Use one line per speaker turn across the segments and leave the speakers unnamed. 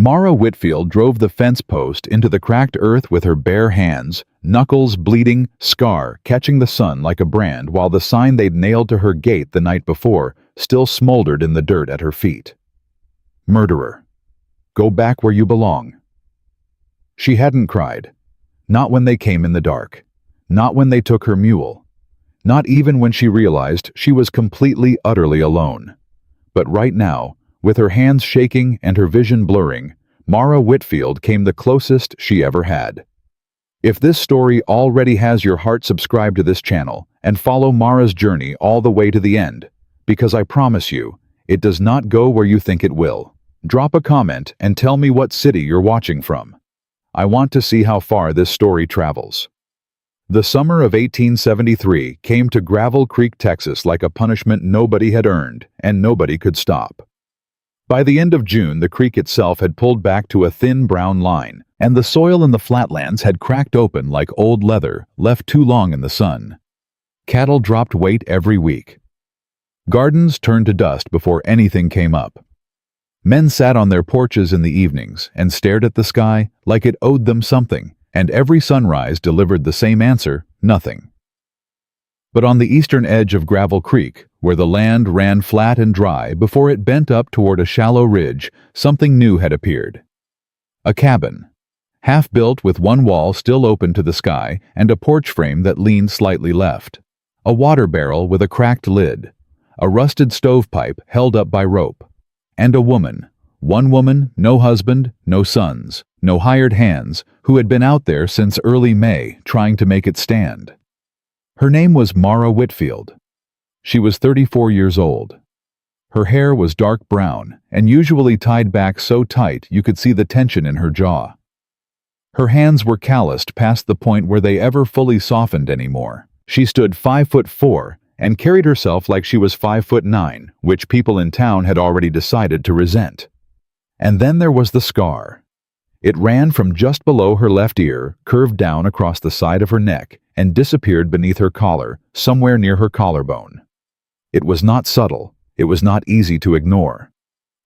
Mara Whitfield drove the fence post into the cracked earth with her bare hands, knuckles bleeding, scar catching the sun like a brand, while the sign they'd nailed to her gate the night before still smoldered in the dirt at her feet. Murderer. Go back where you belong. She hadn't cried. Not when they came in the dark. Not when they took her mule. Not even when she realized she was completely, utterly alone. But right now, with her hands shaking and her vision blurring, Mara Whitfield came the closest she ever had. If this story already has your heart, subscribe to this channel and follow Mara's journey all the way to the end, because I promise you, it does not go where you think it will. Drop a comment and tell me what city you're watching from. I want to see how far this story travels. The summer of 1873 came to Gravel Creek, Texas like a punishment nobody had earned and nobody could stop. By the end of June, the creek itself had pulled back to a thin brown line, and the soil in the flatlands had cracked open like old leather left too long in the sun. Cattle dropped weight every week. Gardens turned to dust before anything came up. Men sat on their porches in the evenings and stared at the sky like it owed them something, and every sunrise delivered the same answer: nothing. But on the eastern edge of Gravel Creek, where the land ran flat and dry before it bent up toward a shallow ridge, something new had appeared. A cabin, half-built with one wall still open to the sky and a porch frame that leaned slightly left. A water barrel with a cracked lid, a rusted stovepipe held up by rope, and a woman. One woman, no husband, no sons, no hired hands, who had been out there since early May trying to make it stand. Her name was Mara Whitfield. She was 34 years old. Her hair was dark brown and usually tied back so tight you could see the tension in her jaw. Her hands were calloused past the point where they ever fully softened anymore. She stood 5'4" and carried herself like she was 5'9", which people in town had already decided to resent. And then there was the scar. It ran from just below her left ear, curved down across the side of her neck, and disappeared beneath her collar, somewhere near her collarbone. It was not subtle. It was not easy to ignore.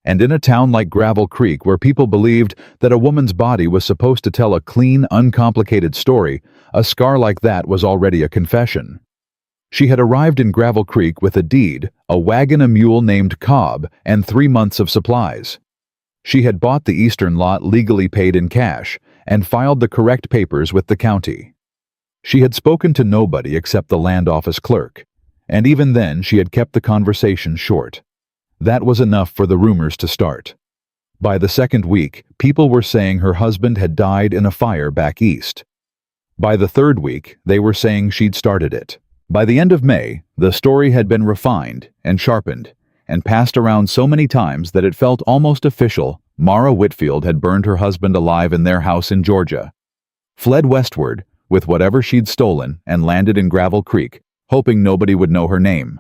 And in a town like Gravel Creek, where people believed that a woman's body was supposed to tell a clean, uncomplicated story, a scar like that was already a confession. She had arrived in Gravel Creek with a deed, a wagon, a mule named Cobb, and 3 months of supplies. She had bought the eastern lot, legally paid in cash, and filed the correct papers with the county. She had spoken to nobody except the land office clerk, and even then she had kept the conversation short. That was enough for the rumors to start. By the second week, people were saying her husband had died in a fire back east. By the third week, they were saying she'd started it. By the end of May, the story had been refined and sharpened, and passed around so many times that it felt almost official. Mara Whitfield had burned her husband alive in their house in Georgia, fled westward with whatever she'd stolen, and landed in Gravel Creek, hoping nobody would know her name.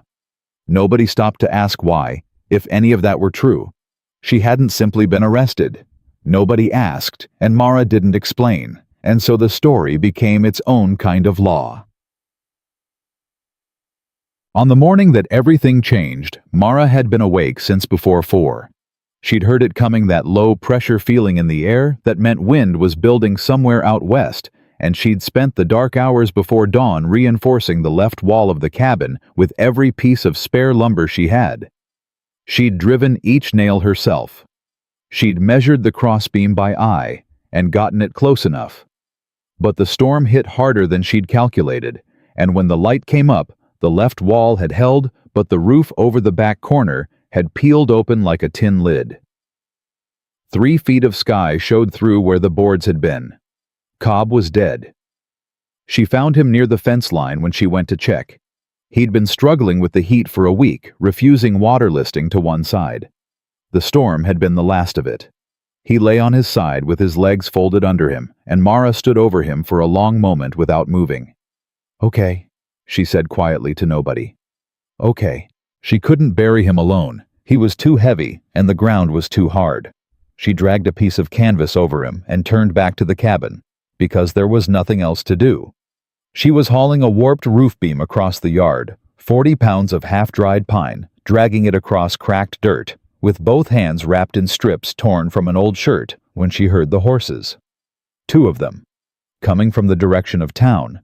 Nobody stopped to ask why, if any of that were true. She hadn't simply been arrested. Nobody asked, and Mara didn't explain, and so the story became its own kind of law. On the morning that everything changed, Mara had been awake since before 4. She'd heard it coming, that low-pressure feeling in the air that meant wind was building somewhere out west, and she'd spent the dark hours before dawn reinforcing the left wall of the cabin with every piece of spare lumber she had. She'd driven each nail herself. She'd measured the crossbeam by eye and gotten it close enough. But the storm hit harder than she'd calculated, and when the light came up, the left wall had held, but the roof over the back corner had peeled open like a tin lid. 3 feet of sky showed through where the boards had been. Cobb was dead. She found him near the fence line when she went to check. He'd been struggling with the heat for a week, refusing water listing to one side. The storm had been the last of it. He lay on his side with his legs folded under him, and Mara stood over him for a long moment without moving. "Okay," she said quietly to nobody. "Okay." She couldn't bury him alone. He was too heavy, and the ground was too hard. She dragged a piece of canvas over him and turned back to the cabin, because there was nothing else to do. She was hauling a warped roof beam across the yard, 40 pounds of half-dried pine, dragging it across cracked dirt, with both hands wrapped in strips torn from an old shirt when she heard the horses. 2 of them, coming from the direction of town.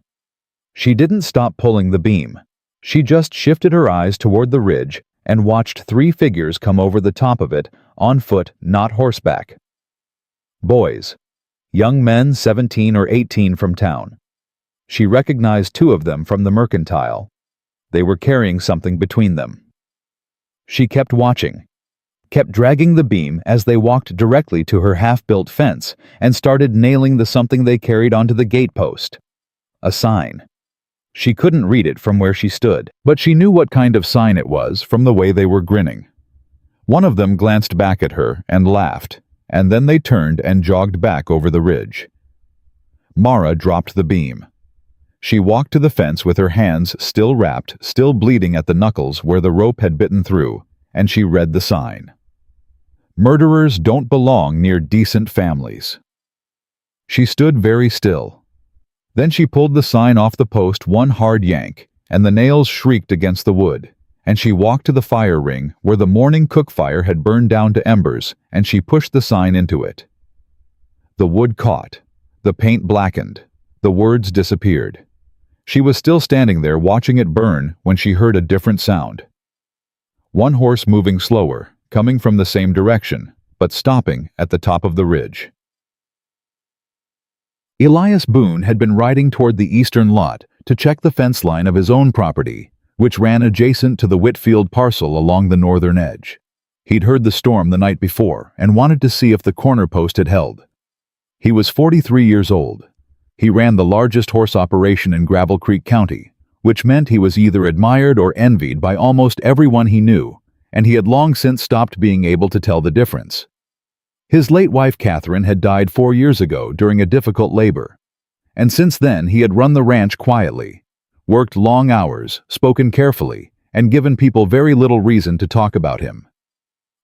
She didn't stop pulling the beam. She just shifted her eyes toward the ridge and watched 3 figures come over the top of it, on foot, not horseback. Boys. Young men 17 or 18 from town. She recognized 2 of them from the mercantile. They were carrying something between them. She kept watching, kept dragging the beam as they walked directly to her half-built fence and started nailing the something they carried onto the gatepost. A sign. She couldn't read it from where she stood, but she knew what kind of sign it was from the way they were grinning. One of them glanced back at her and laughed, and then they turned and jogged back over the ridge. Mara dropped the beam. She walked to the fence with her hands still wrapped, still bleeding at the knuckles where the rope had bitten through, and she read the sign. Murderers don't belong near decent families. She stood very still. Then she pulled the sign off the post one hard yank, and the nails shrieked against the wood, and she walked to the fire ring where the morning cook fire had burned down to embers, and she pushed the sign into it. The wood caught. The paint blackened. The words disappeared. She was still standing there watching it burn when she heard a different sound. One horse moving slower, coming from the same direction, but stopping at the top of the ridge. Elias Boone had been riding toward the eastern lot to check the fence line of his own property, which ran adjacent to the Whitfield parcel along the northern edge. He'd heard the storm the night before and wanted to see if the corner post had held. He was 43 years old. He ran the largest horse operation in Gravel Creek County, which meant he was either admired or envied by almost everyone he knew, and he had long since stopped being able to tell the difference. His late wife Catherine had died 4 years ago during a difficult labor, and since then he had run the ranch quietly, worked long hours, spoken carefully, and given people very little reason to talk about him.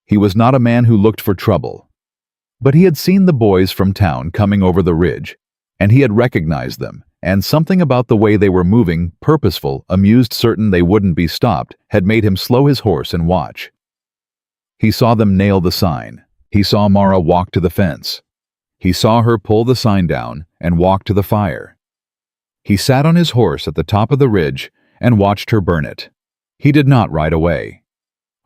He was not a man who looked for trouble, but he had seen the boys from town coming over the ridge, and he had recognized them, and something about the way they were moving, purposeful, amused, certain they wouldn't be stopped, had made him slow his horse and watch. He saw them nail the sign. He saw Mara walk to the fence. He saw her pull the sign down and walk to the fire. He sat on his horse at the top of the ridge and watched her burn it. He did not ride away.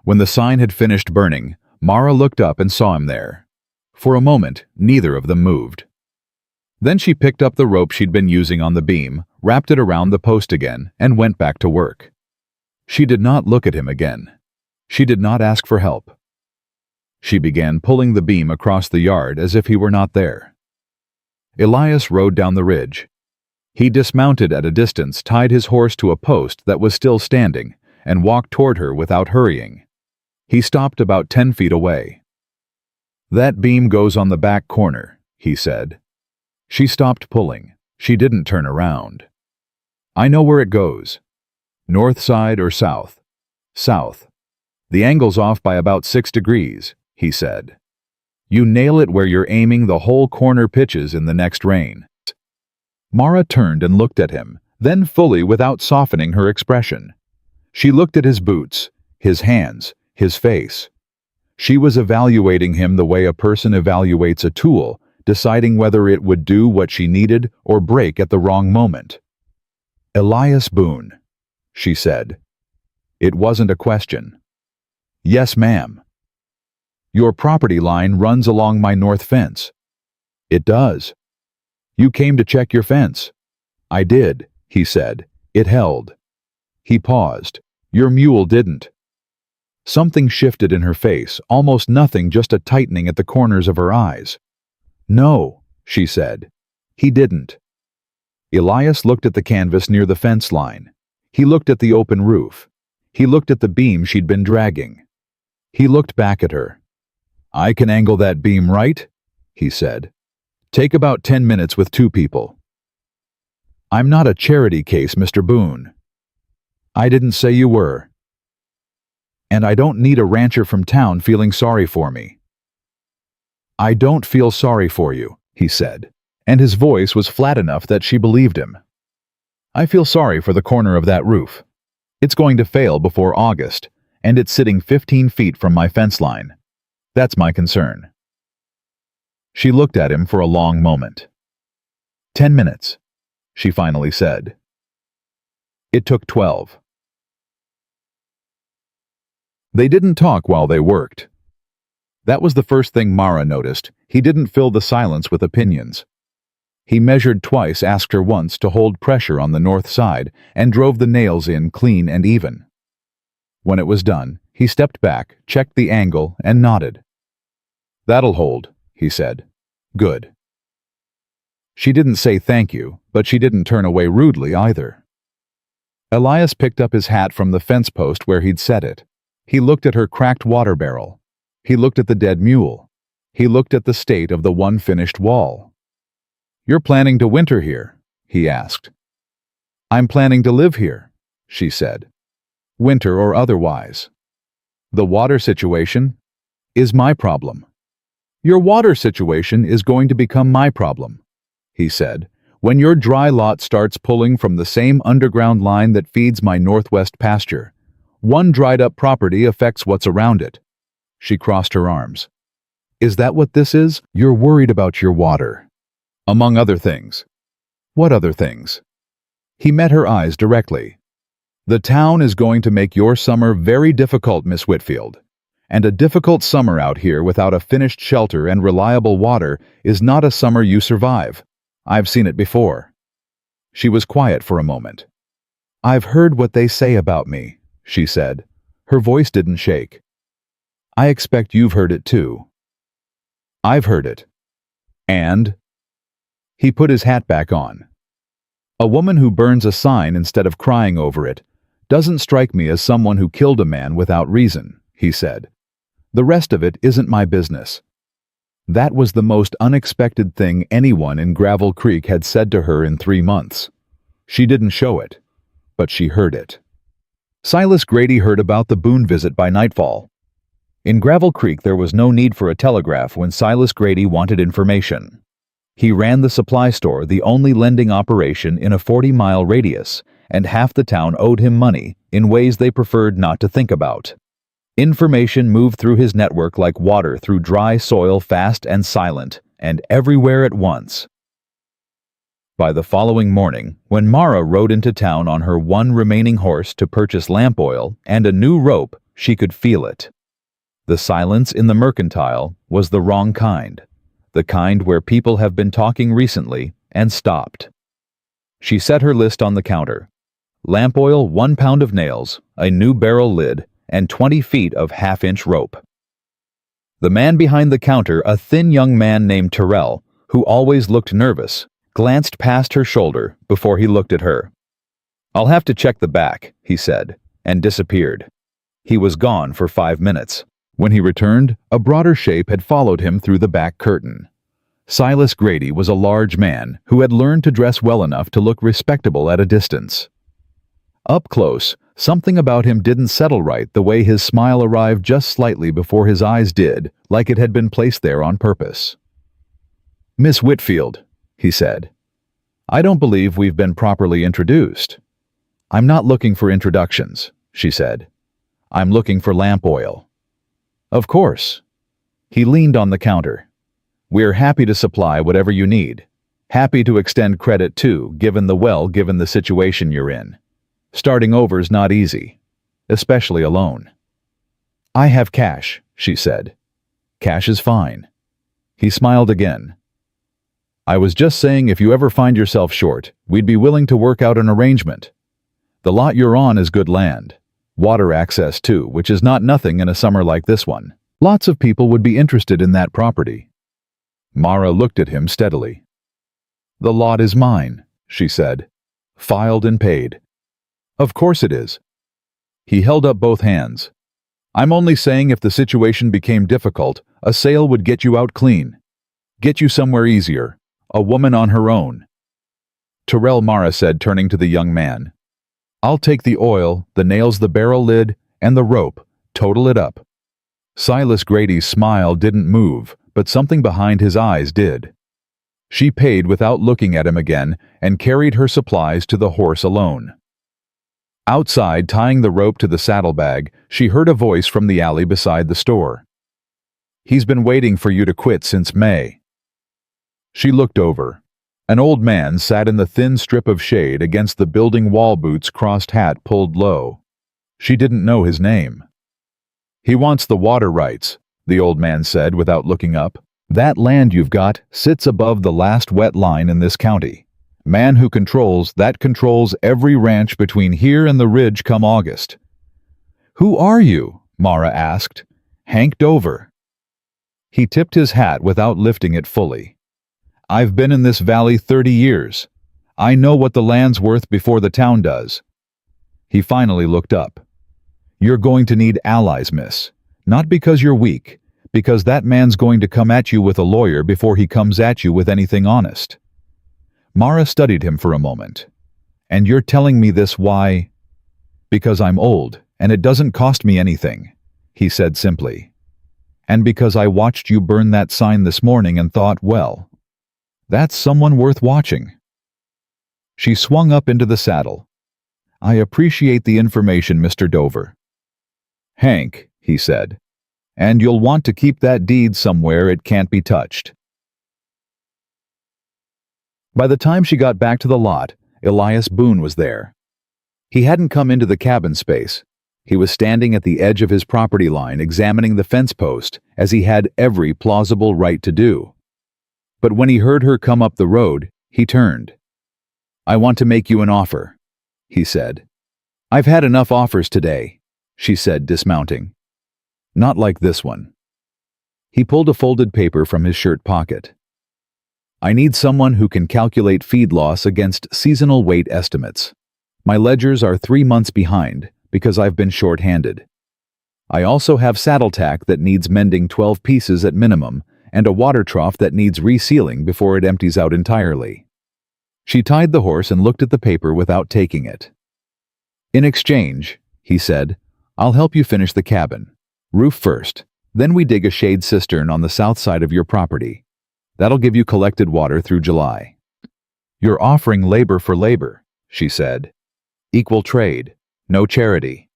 When the sign had finished burning, Mara looked up and saw him there. For a moment, neither of them moved. Then she picked up the rope she'd been using on the beam, wrapped it around the post again, and went back to work. She did not look at him again. She did not ask for help. She began pulling the beam across the yard as if he were not there. Elias rode down the ridge. He dismounted at a distance, tied his horse to a post that was still standing, and walked toward her without hurrying. He stopped about 10 feet away. "That beam goes on the back corner," he said. She stopped pulling. She didn't turn around. "I know where it goes. North side or south?" "South. The angle's off by about 6 degrees, he said. "You nail it where you're aiming, the whole corner pitches in the next rain." Mara turned and looked at him, then fully without softening her expression. She looked at his boots, his hands, his face. She was evaluating him the way a person evaluates a tool, deciding whether it would do what she needed or break at the wrong moment. "Elias Boone," she said. It wasn't a question. "Yes, ma'am." "Your property line runs along my north fence." "It does." "You came to check your fence." "I did," he said. "It held." He paused. "Your mule didn't." Something shifted in her face, almost nothing, just a tightening at the corners of her eyes. "No," she said. "He didn't." Elias looked at the canvas near the fence line. He looked at the open roof. He looked at the beam she'd been dragging. He looked back at her. "I can angle that beam right," he said. "Take about 10 minutes with 2 people." "I'm not a charity case, Mr. Boone." "I didn't say you were. And I don't need a rancher from town feeling sorry for me." "I don't feel sorry for you," he said, and his voice was flat enough that she believed him. "I feel sorry for the corner of that roof. It's going to fail before August, and it's sitting 15 feet from my fence line. That's my concern." She looked at him for a long moment. 10 minutes, she finally said. It took 12. They didn't talk while they worked. That was the first thing Mara noticed. He didn't fill the silence with opinions. He measured twice, asked her once to hold pressure on the north side, and drove the nails in clean and even. When it was done, he stepped back, checked the angle, and nodded. "That'll hold," he said. "Good." She didn't say thank you, but she didn't turn away rudely either. Elias picked up his hat from the fence post where he'd set it. He looked at her cracked water barrel. He looked at the dead mule. He looked at the state of the one finished wall. "You're planning to winter here?" he asked. "I'm planning to live here," she said. "Winter or otherwise. The water situation is my problem." "Your water situation is going to become my problem," he said, "when your dry lot starts pulling from the same underground line that feeds my northwest pasture. One dried-up property affects what's around it." She crossed her arms. "Is that what this is? You're worried about your water." "Among other things." "What other things?" He met her eyes directly. "The town is going to make your summer very difficult, Miss Whitfield. And a difficult summer out here without a finished shelter and reliable water is not a summer you survive. I've seen it before." She was quiet for a moment. "I've heard what they say about me," she said. Her voice didn't shake. "I expect you've heard it too." "I've heard it." "And?" He put his hat back on. "A woman who burns a sign instead of crying over it doesn't strike me as someone who killed a man without reason," he said. "The rest of it isn't my business." That was the most unexpected thing anyone in Gravel Creek had said to her in 3 months. She didn't show it, but she heard it. Silas Grady heard about the Boone visit by nightfall. In Gravel Creek there was no need for a telegraph when Silas Grady wanted information. He ran the supply store, the only lending operation in a 40-mile radius, and half the town owed him money in ways they preferred not to think about. Information moved through his network like water through dry soil, fast and silent, and everywhere at once. By the following morning, when Mara rode into town on her one remaining horse to purchase lamp oil and a new rope, she could feel it. The silence in the mercantile was the wrong kind, the kind where people have been talking recently and stopped. She set her list on the counter. Lamp oil, 1 pound of nails, a new barrel lid, and 20 feet of half-inch rope. The man behind the counter, a thin young man named Terrell, who always looked nervous, glanced past her shoulder before he looked at her. "I'll have to check the back," he said, and disappeared. He was gone for 5 minutes. When he returned, a broader shape had followed him through the back curtain. Silas Grady was a large man who had learned to dress well enough to look respectable at a distance. Up close, something about him didn't settle right, the way his smile arrived just slightly before his eyes did, like it had been placed there on purpose. "Miss Whitfield," he said. "I don't believe we've been properly introduced." "I'm not looking for introductions," she said. "I'm looking for lamp oil." "Of course." He leaned on the counter. "We're happy to supply whatever you need. Happy to extend credit too, given the situation you're in. Starting over's not easy, especially alone." "I have cash," she said. "Cash is fine." He smiled again. "I was just saying if you ever find yourself short, we'd be willing to work out an arrangement. The lot you're on is good land. Water access too, which is not nothing in a summer like this one. Lots of people would be interested in that property." Mara looked at him steadily. "The lot is mine," she said. "Filed and paid." "Of course it is." He held up both hands. "I'm only saying if the situation became difficult, a sale would get you out clean. Get you somewhere easier. A woman on her own." "Terrell," Mara said, turning to the young man. "I'll take the oil, the nails, the barrel lid, and the rope. Total it up." Silas Grady's smile didn't move, but something behind his eyes did. She paid without looking at him again and carried her supplies to the horse alone. Outside, tying the rope to the saddlebag, she heard a voice from the alley beside the store. "He's been waiting for you to quit since May." She looked over. An old man sat in the thin strip of shade against the building wall, boots crossed, hat pulled low. She didn't know his name. "He wants the water rights," the old man said without looking up. "That land you've got sits above the last wet line in this county. Man who controls that controls every ranch between here and the ridge come August." "Who are you?" Mara asked. "Hank Dover." He tipped his hat without lifting it fully. "I've been in this valley 30 years. I know what the land's worth before the town does." He finally looked up. "You're going to need allies, miss. Not because you're weak, because that man's going to come at you with a lawyer before he comes at you with anything honest." Mara studied him for a moment. "And you're telling me this why?" "Because I'm old, and it doesn't cost me anything," he said simply. "And because I watched you burn that sign this morning and thought, well, that's someone worth watching." She swung up into the saddle. "I appreciate the information, Mr. Dover." "Hank," he said, "and you'll want to keep that deed somewhere it can't be touched." By the time she got back to the lot, Elias Boone was there. He hadn't come into the cabin space. He was standing at the edge of his property line examining the fence post, as he had every plausible right to do. But when he heard her come up the road, he turned. "I want to make you an offer," he said. "I've had enough offers today," she said, dismounting. "Not like this one." He pulled a folded paper from his shirt pocket. "I need someone who can calculate feed loss against seasonal weight estimates. My ledgers are 3 months behind because I've been short-handed. I also have saddle tack that needs mending 12 pieces at minimum and a water trough that needs resealing before it empties out entirely." She tied the horse and looked at the paper without taking it. "In exchange," he said, "I'll help you finish the cabin. Roof first, then we dig a shade cistern on the south side of your property. That'll give you collected water through July." "You're offering labor for labor," she said. "Equal trade, no charity."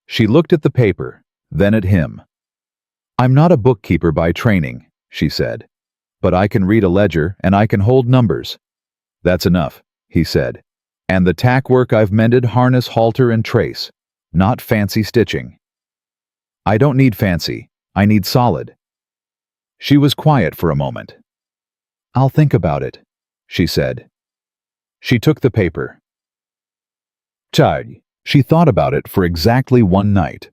She looked at the paper, then at him. "I'm not a bookkeeper by training," she said, "but I can read a ledger and I can hold numbers." "That's enough," he said. "And the tack work I've mended harness, halter, and trace, not fancy stitching." "I don't need fancy, I need solid." She was quiet for a moment. "I'll think about it," she said. She took the paper. She thought about it for exactly one night.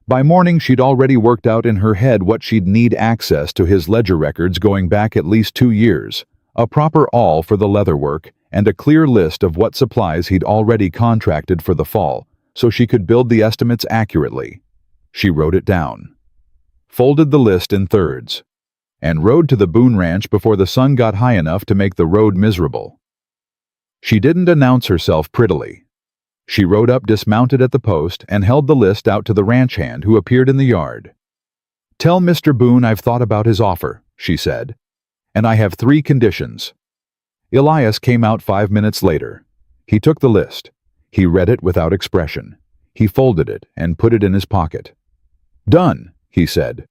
By morning, she'd already worked out in her head what she'd need access to his ledger records going back at least 2 years, a proper awl for the leather work, and a clear list of what supplies he'd already contracted for the fall, so she could build the estimates accurately. She wrote it down, folded the list in thirds, and rode to the Boone Ranch before the sun got high enough to make the road miserable. She didn't announce herself prettily. She rode up, dismounted at the post, and held the list out to the ranch hand who appeared in the yard. "Tell Mr. Boone I've thought about his offer," she said, "and I have 3 conditions." Elias came out 5 minutes later. He took the list. He read it without expression. He folded it and put it in his pocket. "Done," he said.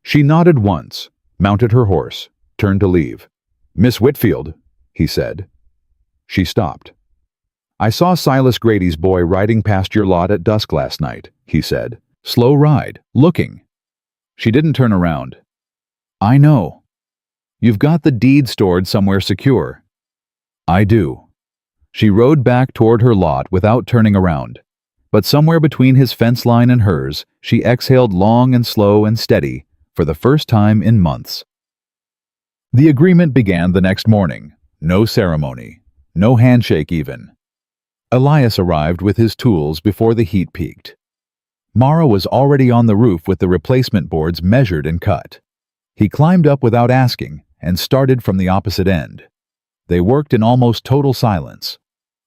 She nodded once, mounted her horse, turned to leave. "Miss Whitfield," he said. She stopped. "I saw Silas Grady's boy riding past your lot at dusk last night," he said. "Slow ride, looking." She didn't turn around. "I know. You've got the deed stored somewhere secure." "I do." She rode back toward her lot without turning around. But somewhere between his fence line and hers, she exhaled long and slow and steady for the first time in months. The agreement began the next morning. No ceremony. No handshake even. Elias arrived with his tools before the heat peaked. Mara was already on the roof with the replacement boards measured and cut. He climbed up without asking and started from the opposite end. They worked in almost total silence.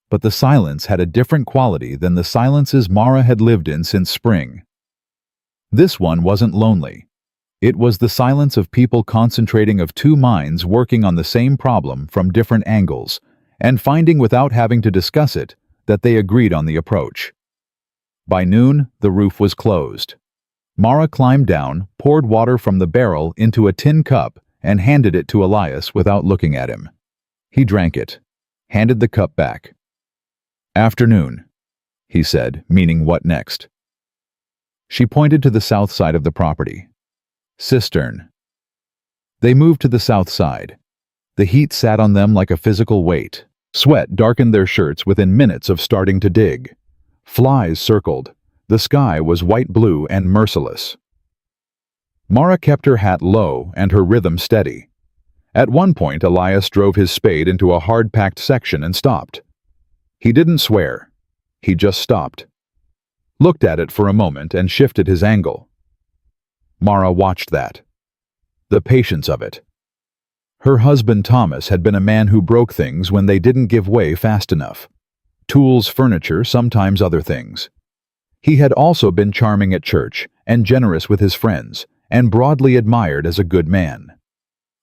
But the silence had a different quality than the silences Mara had lived in since spring. This one wasn't lonely. It was the silence of people concentrating of 2 minds working on the same problem from different angles, and finding without having to discuss it that they agreed on the approach. By noon, the roof was closed. Mara climbed down, poured water from the barrel into a tin cup, and handed it to Elias without looking at him. He drank it, handed the cup back. "Afternoon," he said, meaning what next. She pointed to the south side of the property. "Cistern." They moved to the south side. The heat sat on them like a physical weight. Sweat darkened their shirts within minutes of starting to dig. Flies circled. The sky was white-blue and merciless. Mara kept her hat low and her rhythm steady. At one point, Elias drove his spade into a hard-packed section and stopped. He didn't swear. He just stopped. Looked at it for a moment and shifted his angle. Mara watched that. The patience of it. Her husband Thomas had been a man who broke things when they didn't give way fast enough. Tools, furniture, sometimes other things. He had also been charming at church and generous with his friends and broadly admired as a good man.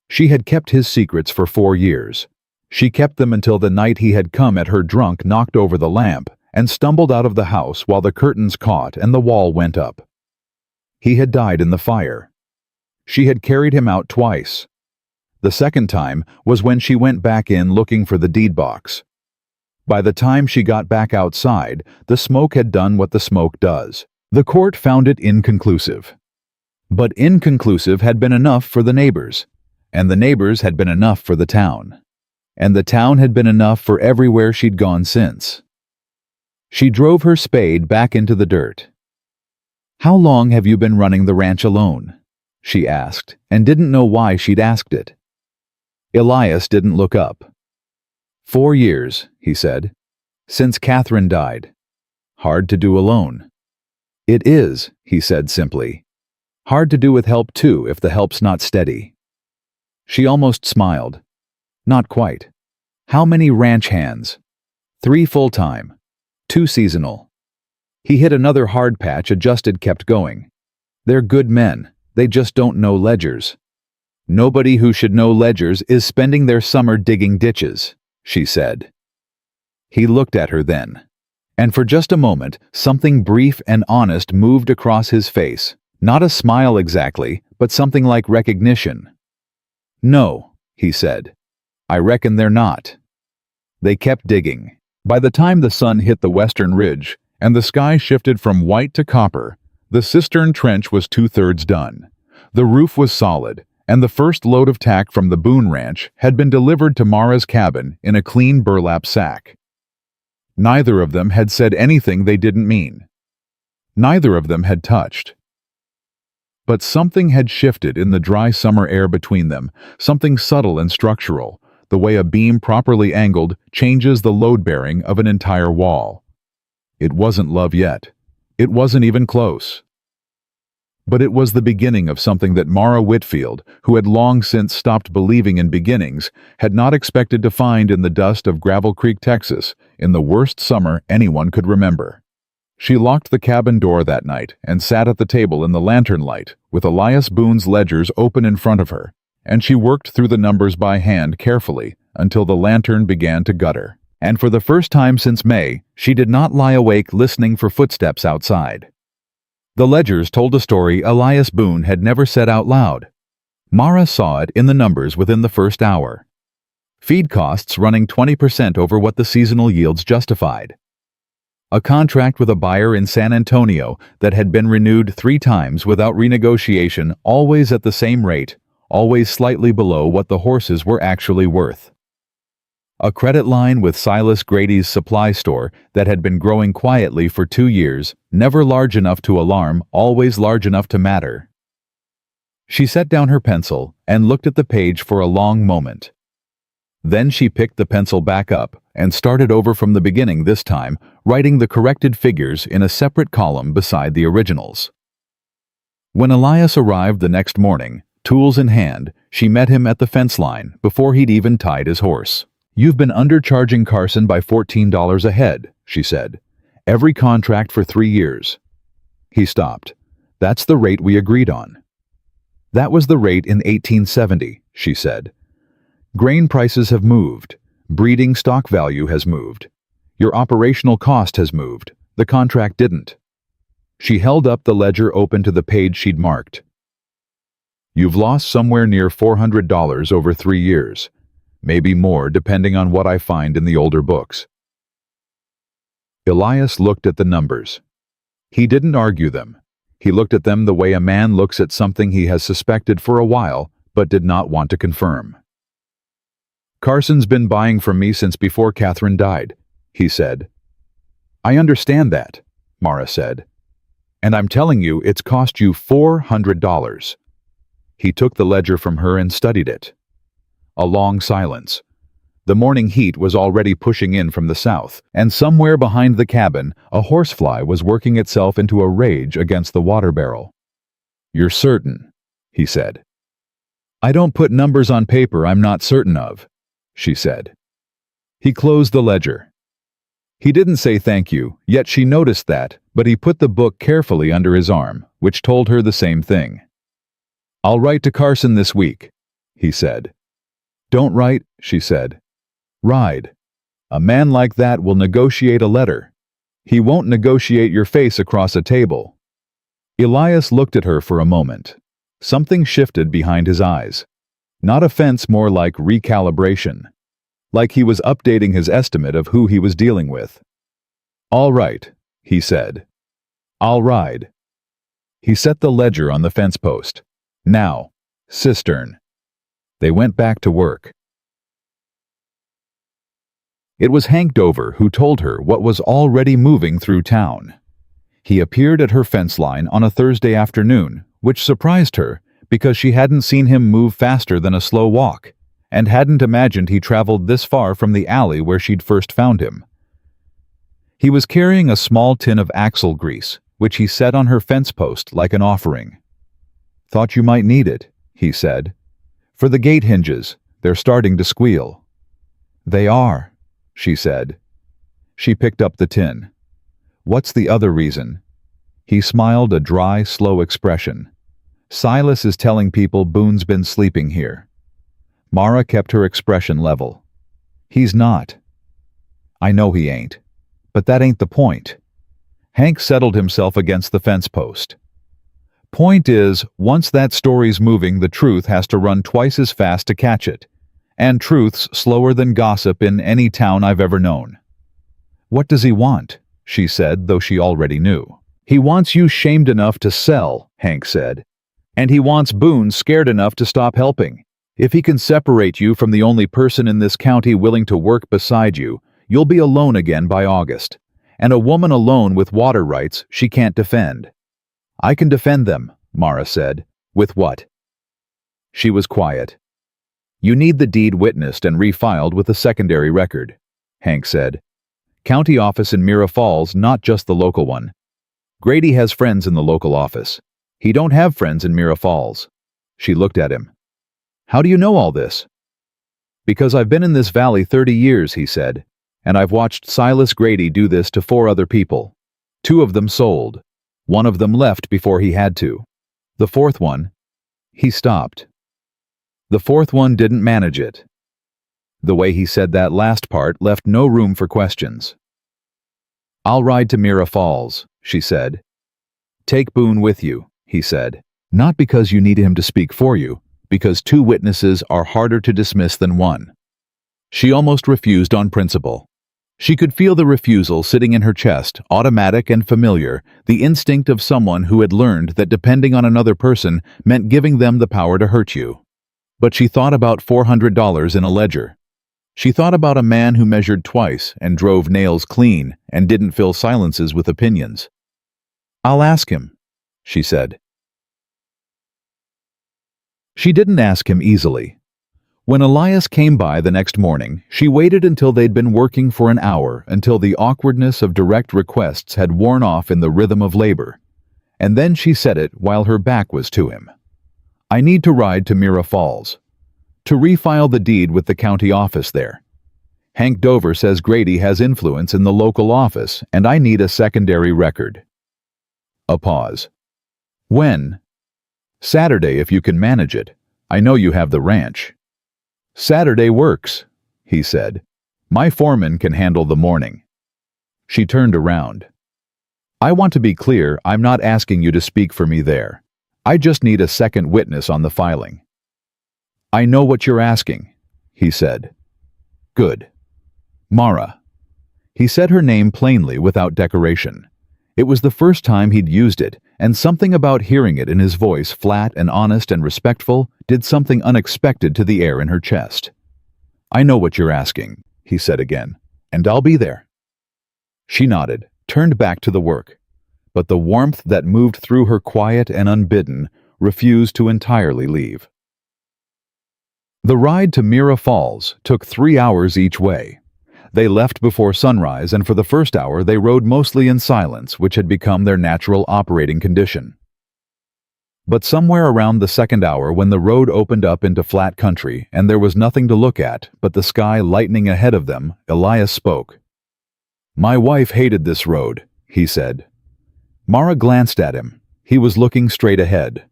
She had kept his secrets for 4 years. She kept them until the night he had come at her drunk, knocked over the lamp, and stumbled out of the house while the curtains caught and the wall went up. He had died in the fire. She had carried him out twice. The second time was when she went back in looking for the deed box. By the time she got back outside, the smoke had done what the smoke does. The court found it inconclusive. But inconclusive had been enough for the neighbors, and the neighbors had been enough for the town, and the town had been enough for everywhere she'd gone since. She drove her spade back into the dirt. "How long have you been running the ranch alone?" she asked, and didn't know why she'd asked it. Elias didn't look up. 4 years, he said. "Since Catherine died. Hard to do alone." "It is," he said simply. "Hard to do with help too if the help's not steady." She almost smiled. "Not quite. How many ranch hands?" 3 full-time. 2 seasonal." He hit another hard patch, adjusted, kept going. "They're good men. They just don't know ledgers." "Nobody who should know ledgers is spending their summer digging ditches," she said. He looked at her then, and for just a moment, something brief and honest moved across his face. Not a smile exactly, but something like recognition. "No," he said. "I reckon they're not." They kept digging. By the time the sun hit the western ridge and the sky shifted from white to copper, the cistern trench was 2/3 done. The roof was solid, and the first load of tack from the Boone Ranch had been delivered to Mara's cabin in a clean burlap sack. Neither of them had said anything they didn't mean. Neither of them had touched. But something had shifted in the dry summer air between them, something subtle and structural, the way a beam properly angled changes the load-bearing of an entire wall. It wasn't love yet. It wasn't even close. But it was the beginning of something that Mara Whitfield, who had long since stopped believing in beginnings, had not expected to find in the dust of Gravel Creek, Texas, in the worst summer anyone could remember. She locked the cabin door that night and sat at the table in the lantern light, with Elias Boone's ledgers open in front of her, and she worked through the numbers by hand carefully until the lantern began to gutter. And for the first time since May, she did not lie awake listening for footsteps outside. The ledgers told a story Elias Boone had never said out loud. Mara saw it in the numbers within the first hour. Feed costs running 20% over what the seasonal yields justified. A contract with a buyer in San Antonio that had been renewed 3 times without renegotiation, always at the same rate, always slightly below what the horses were actually worth. A credit line with Silas Grady's supply store that had been growing quietly for 2 years, never large enough to alarm, always large enough to matter. She set down her pencil and looked at the page for a long moment. Then she picked the pencil back up and started over from the beginning, this time writing the corrected figures in a separate column beside the originals. When Elias arrived the next morning, tools in hand, she met him at the fence line before he'd even tied his horse. "You've been undercharging Carson by $14 a head," she said. "Every contract for 3 years." He stopped. "That's the rate we agreed on." "That was the rate in 1870, she said. "Grain prices have moved. Breeding stock value has moved. Your operational cost has moved. The contract didn't. She held up the ledger open to the page she'd marked. You've lost somewhere near $400 over 3 years. Maybe more, depending on what I find in the older books. Elias looked at the numbers. He didn't argue them. He looked at them the way a man looks at something he has suspected for a while, but did not want to confirm. Carson's been buying from me since before Catherine died, he said. I understand that, Mara said. And I'm telling you, it's cost you $400. He took the ledger from her and studied it. A long silence. The morning heat was already pushing in from the south, and somewhere behind the cabin, a horsefly was working itself into a rage against the water barrel. You're certain, he said. I don't put numbers on paper I'm not certain of, she said. He closed the ledger. He didn't say thank you, yet she noticed that, but he put the book carefully under his arm, which told her the same thing. I'll write to Carson this week, he said. Don't write, she said. Ride. A man like that will negotiate a letter. He won't negotiate your face across a table. Elias looked at her for a moment. Something shifted behind his eyes. Not offense, more like recalibration. Like he was updating his estimate of who he was dealing with. All right, he said. I'll ride. He set the ledger on the fence post. Now, cistern. They went back to work. It was Hank Dover who told her what was already moving through town. He appeared at her fence line on a Thursday afternoon, which surprised her because she hadn't seen him move faster than a slow walk, and hadn't imagined he traveled this far from the alley where she'd first found him. He was carrying a small tin of axle grease, which he set on her fence post like an offering. Thought you might need it, he said. For the gate hinges, they're starting to squeal. They are, she said. She picked up the tin. What's the other reason? He smiled a dry, slow expression. Silas is telling people Boone's been sleeping here. Mara kept her expression level. He's not. I know he ain't. But that ain't the point. Hank settled himself against the fence post. Point is, once that story's moving, the truth has to run twice as fast to catch it. And truth's slower than gossip in any town I've ever known. What does he want? She said, though she already knew. He wants you shamed enough to sell, Hank said. And he wants Boone scared enough to stop helping. If he can separate you from the only person in this county willing to work beside you, you'll be alone again by August. And a woman alone with water rights she can't defend. I can defend them, Mara said. With what? She was quiet. You need the deed witnessed and refiled with a secondary record, Hank said. County office in Mira Falls, not just the local one. Grady has friends in the local office. He don't have friends in Mira Falls. She looked at him. How do you know all this? Because I've been in this valley 30 years, he said, and I've watched Silas Grady do this to 4 other people. 2 of them sold. 1 of them left before he had to. The 4th one, he stopped. The 4th one didn't manage it. The way he said that last part left no room for questions. I'll ride to Mira Falls, she said. Take Boone with you, he said. Not because you need him to speak for you, because 2 witnesses are harder to dismiss than 1. She almost refused on principle. She could feel the refusal sitting in her chest, automatic and familiar, the instinct of someone who had learned that depending on another person meant giving them the power to hurt you. But she thought about $400 in a ledger. She thought about a man who measured twice and drove nails clean and didn't fill silences with opinions. I'll ask him, she said. She didn't ask him easily. When Elias came by the next morning, she waited until they'd been working for an hour, until the awkwardness of direct requests had worn off in the rhythm of labor. And then she said it while her back was to him. I need to ride to Mira Falls. To refile the deed with the county office there. Hank Dover says Grady has influence in the local office, and I need a secondary record. A pause. When? Saturday if you can manage it. I know you have the ranch. Saturday works, he said. My foreman can handle the morning. She turned around. I want to be clear, I'm not asking you to speak for me there. I just need a second witness on the filing. I know what you're asking, he said. Good. Mara. He said her name plainly without decoration. It was the first time he'd used it, and something about hearing it in his voice, flat and honest and respectful, did something unexpected to the air in her chest. I know what you're asking, he said again, and I'll be there. She nodded, turned back to the work, but the warmth that moved through her quiet and unbidden refused to entirely leave. The ride to Mara Falls took 3 hours each way. They left before sunrise, and for the first hour they rode mostly in silence, which had become their natural operating condition. But somewhere around the second hour, when the road opened up into flat country and there was nothing to look at but the sky lightening ahead of them, Elias spoke. My wife hated this road, he said. Mara glanced at him. He was looking straight ahead.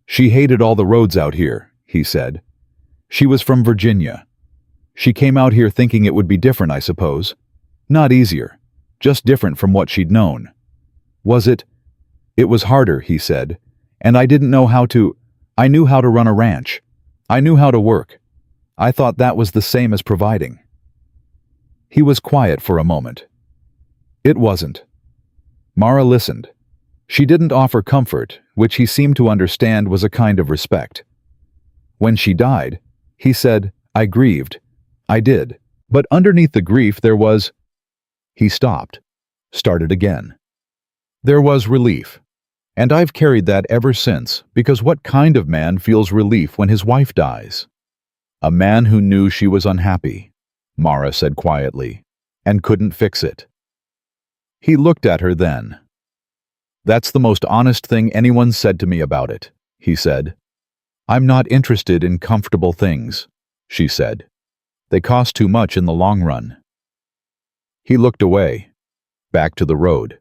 She hated all the roads out here, he said. She was from Virginia. She came out here thinking it would be different, I suppose. Not easier, just different from what she'd known. Was it? It was harder, he said, and I didn't know how to. I knew how to run a ranch. I knew how to work. I thought that was the same as providing. He was quiet for a moment. It wasn't. Mara listened. She didn't offer comfort, which he seemed to understand was a kind of respect. When she died, he said, I grieved. I did. But underneath the grief there was... He stopped. Started again. There was relief. And I've carried that ever since, because what kind of man feels relief when his wife dies? A man who knew she was unhappy, Mara said quietly, and couldn't fix it. He looked at her then. That's the most honest thing anyone said to me about it, he said. I'm not interested in comfortable things, she said. They cost too much in the long run. He looked away, back to the road.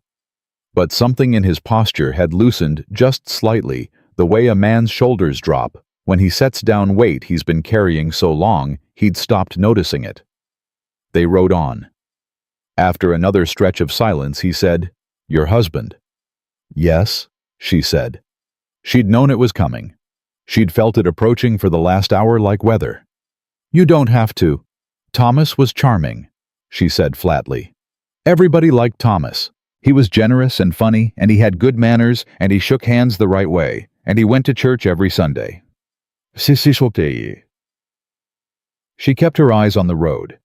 But something in his posture had loosened just slightly, the way a man's shoulders drop. When he sets down weight he's been carrying so long, he'd stopped noticing it. They rode on. After another stretch of silence, he said, Your husband? Yes, she said. She'd known it was coming. She'd felt it approaching for the last hour like weather. You don't have to. Thomas was charming, she said flatly. Everybody liked Thomas. He was generous and funny, and he had good manners, and he shook hands the right way, and he went to church every Sunday. She kept her eyes on the road,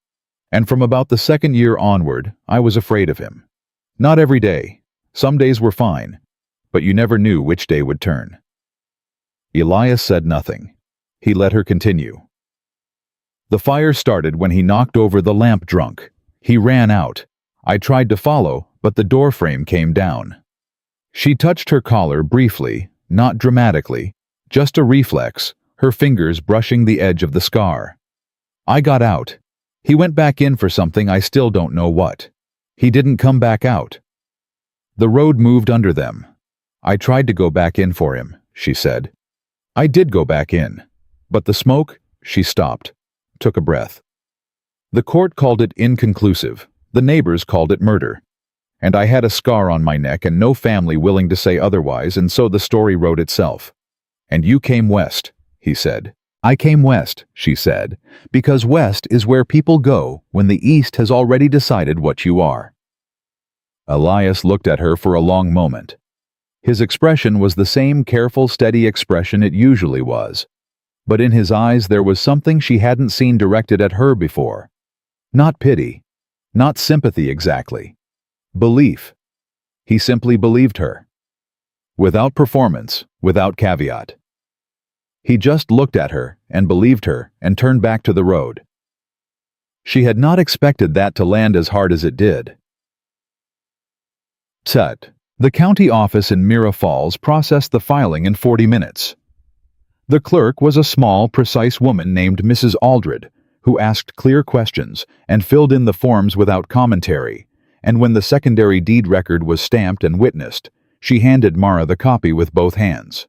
and from about the second year onward, I was afraid of him. Not every day. Some days were fine, but you never knew which day would turn. Elias said nothing. He let her continue. The fire started when he knocked over the lamp drunk. He ran out. I tried to follow, but the door frame came down. She touched her collar briefly, not dramatically, just a reflex, her fingers brushing the edge of the scar. I got out. He went back in for something, I still don't know what. He didn't come back out. The road moved under them. I tried to go back in for him, she said. I did go back in. But the smoke, she stopped, took a breath. The court called it inconclusive. The neighbors called it murder. And I had a scar on my neck and no family willing to say otherwise, and so the story wrote itself. And you came west, he said. I came west, she said, because west is where people go when the east has already decided what you are. Elias looked at her for a long moment. His expression was the same careful, steady expression it usually was. But in his eyes there was something she hadn't seen directed at her before. Not pity. Not sympathy exactly. Belief. He simply believed her. Without performance, without caveat. He just looked at her and believed her and turned back to the road. She had not expected that to land as hard as it did. Tut. The county office in Mara Falls processed the filing in 40 minutes. The clerk was a small, precise woman named Mrs. Aldred, who asked clear questions and filled in the forms without commentary, and when the secondary deed record was stamped and witnessed, she handed Mara the copy with both hands.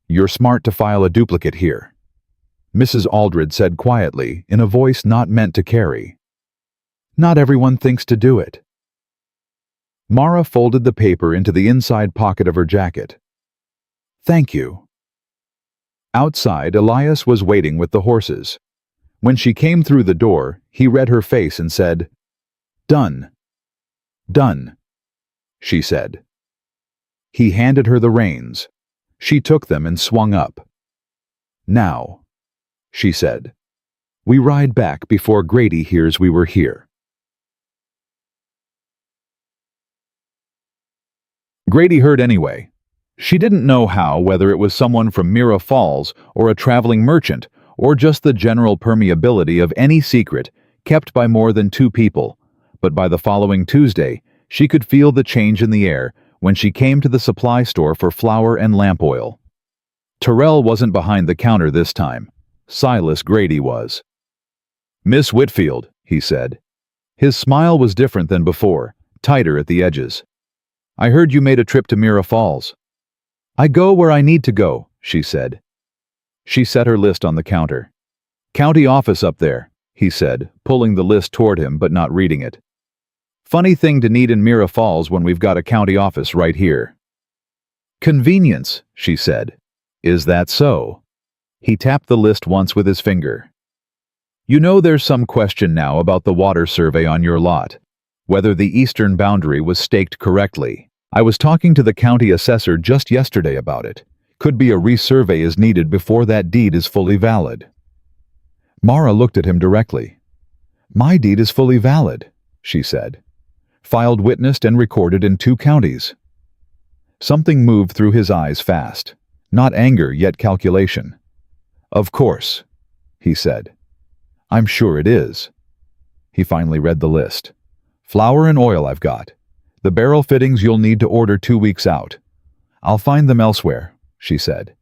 You're smart to file a duplicate here, Mrs. Aldred said quietly in a voice not meant to carry. Not everyone thinks to do it, Mara folded the paper into the inside pocket of her jacket. "Thank you." Outside, Elias was waiting with the horses. When she came through the door, he read her face and said, "Done." "Done," she said. He handed her the reins. She took them and swung up. "Now," she said, "we ride back before Grady hears we were here." Grady heard anyway. She didn't know how, whether it was someone from Mira Falls or a traveling merchant or just the general permeability of any secret kept by more than two people, but by the following Tuesday, she could feel the change in the air when she came to the supply store for flour and lamp oil. Terrell wasn't behind the counter this time. Silas Grady was. "Miss Whitfield," he said. His smile was different than before, tighter at the edges. "I heard you made a trip to Mira Falls." "I go where I need to go," she said. She set her list on the counter. "County office up there," he said, pulling the list toward him but not reading it. "Funny thing to need in Mira Falls when we've got a county office right here." "Convenience," she said. "Is that so?" He tapped the list once with his finger. "You know there's some question now about the water survey on your lot, whether the eastern boundary was staked correctly. I was talking to the county assessor just yesterday about it. Could be a resurvey is needed before that deed is fully valid." Mara looked at him directly. "My deed is fully valid," she said. "Filed, witnessed, and recorded in 2 counties." Something moved through his eyes fast. Not anger, yet calculation. "Of course," he said. "I'm sure it is." He finally read the list. "Flour and oil I've got. The barrel fittings you'll need to order 2 weeks out." "I'll find them elsewhere," she said.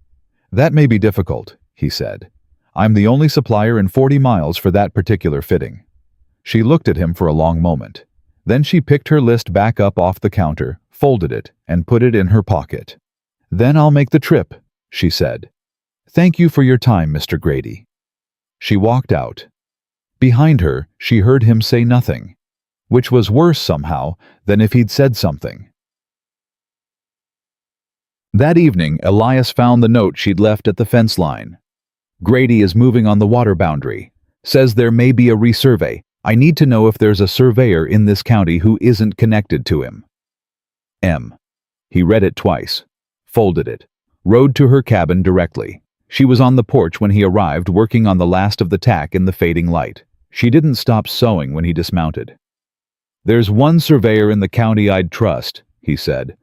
"That may be difficult," he said. "I'm the only supplier in 40 miles for that particular fitting." She looked at him for a long moment. Then she picked her list back up off the counter, folded it, and put it in her pocket. "Then I'll make the trip," she said. "Thank you for your time, Mr. Grady." She walked out. Behind her, she heard him say nothing, which was worse somehow than if he'd said something. That evening, Elias found the note she'd left at the fence line. "Grady is moving on the water boundary. Says there may be a resurvey. I need to know if there's a surveyor in this county who isn't connected to him. M." He read it twice, folded it, rode to her cabin directly. She was on the porch when he arrived, working on the last of the tack in the fading light. She didn't stop sewing when he dismounted. "There's one surveyor in the county I'd trust," he said.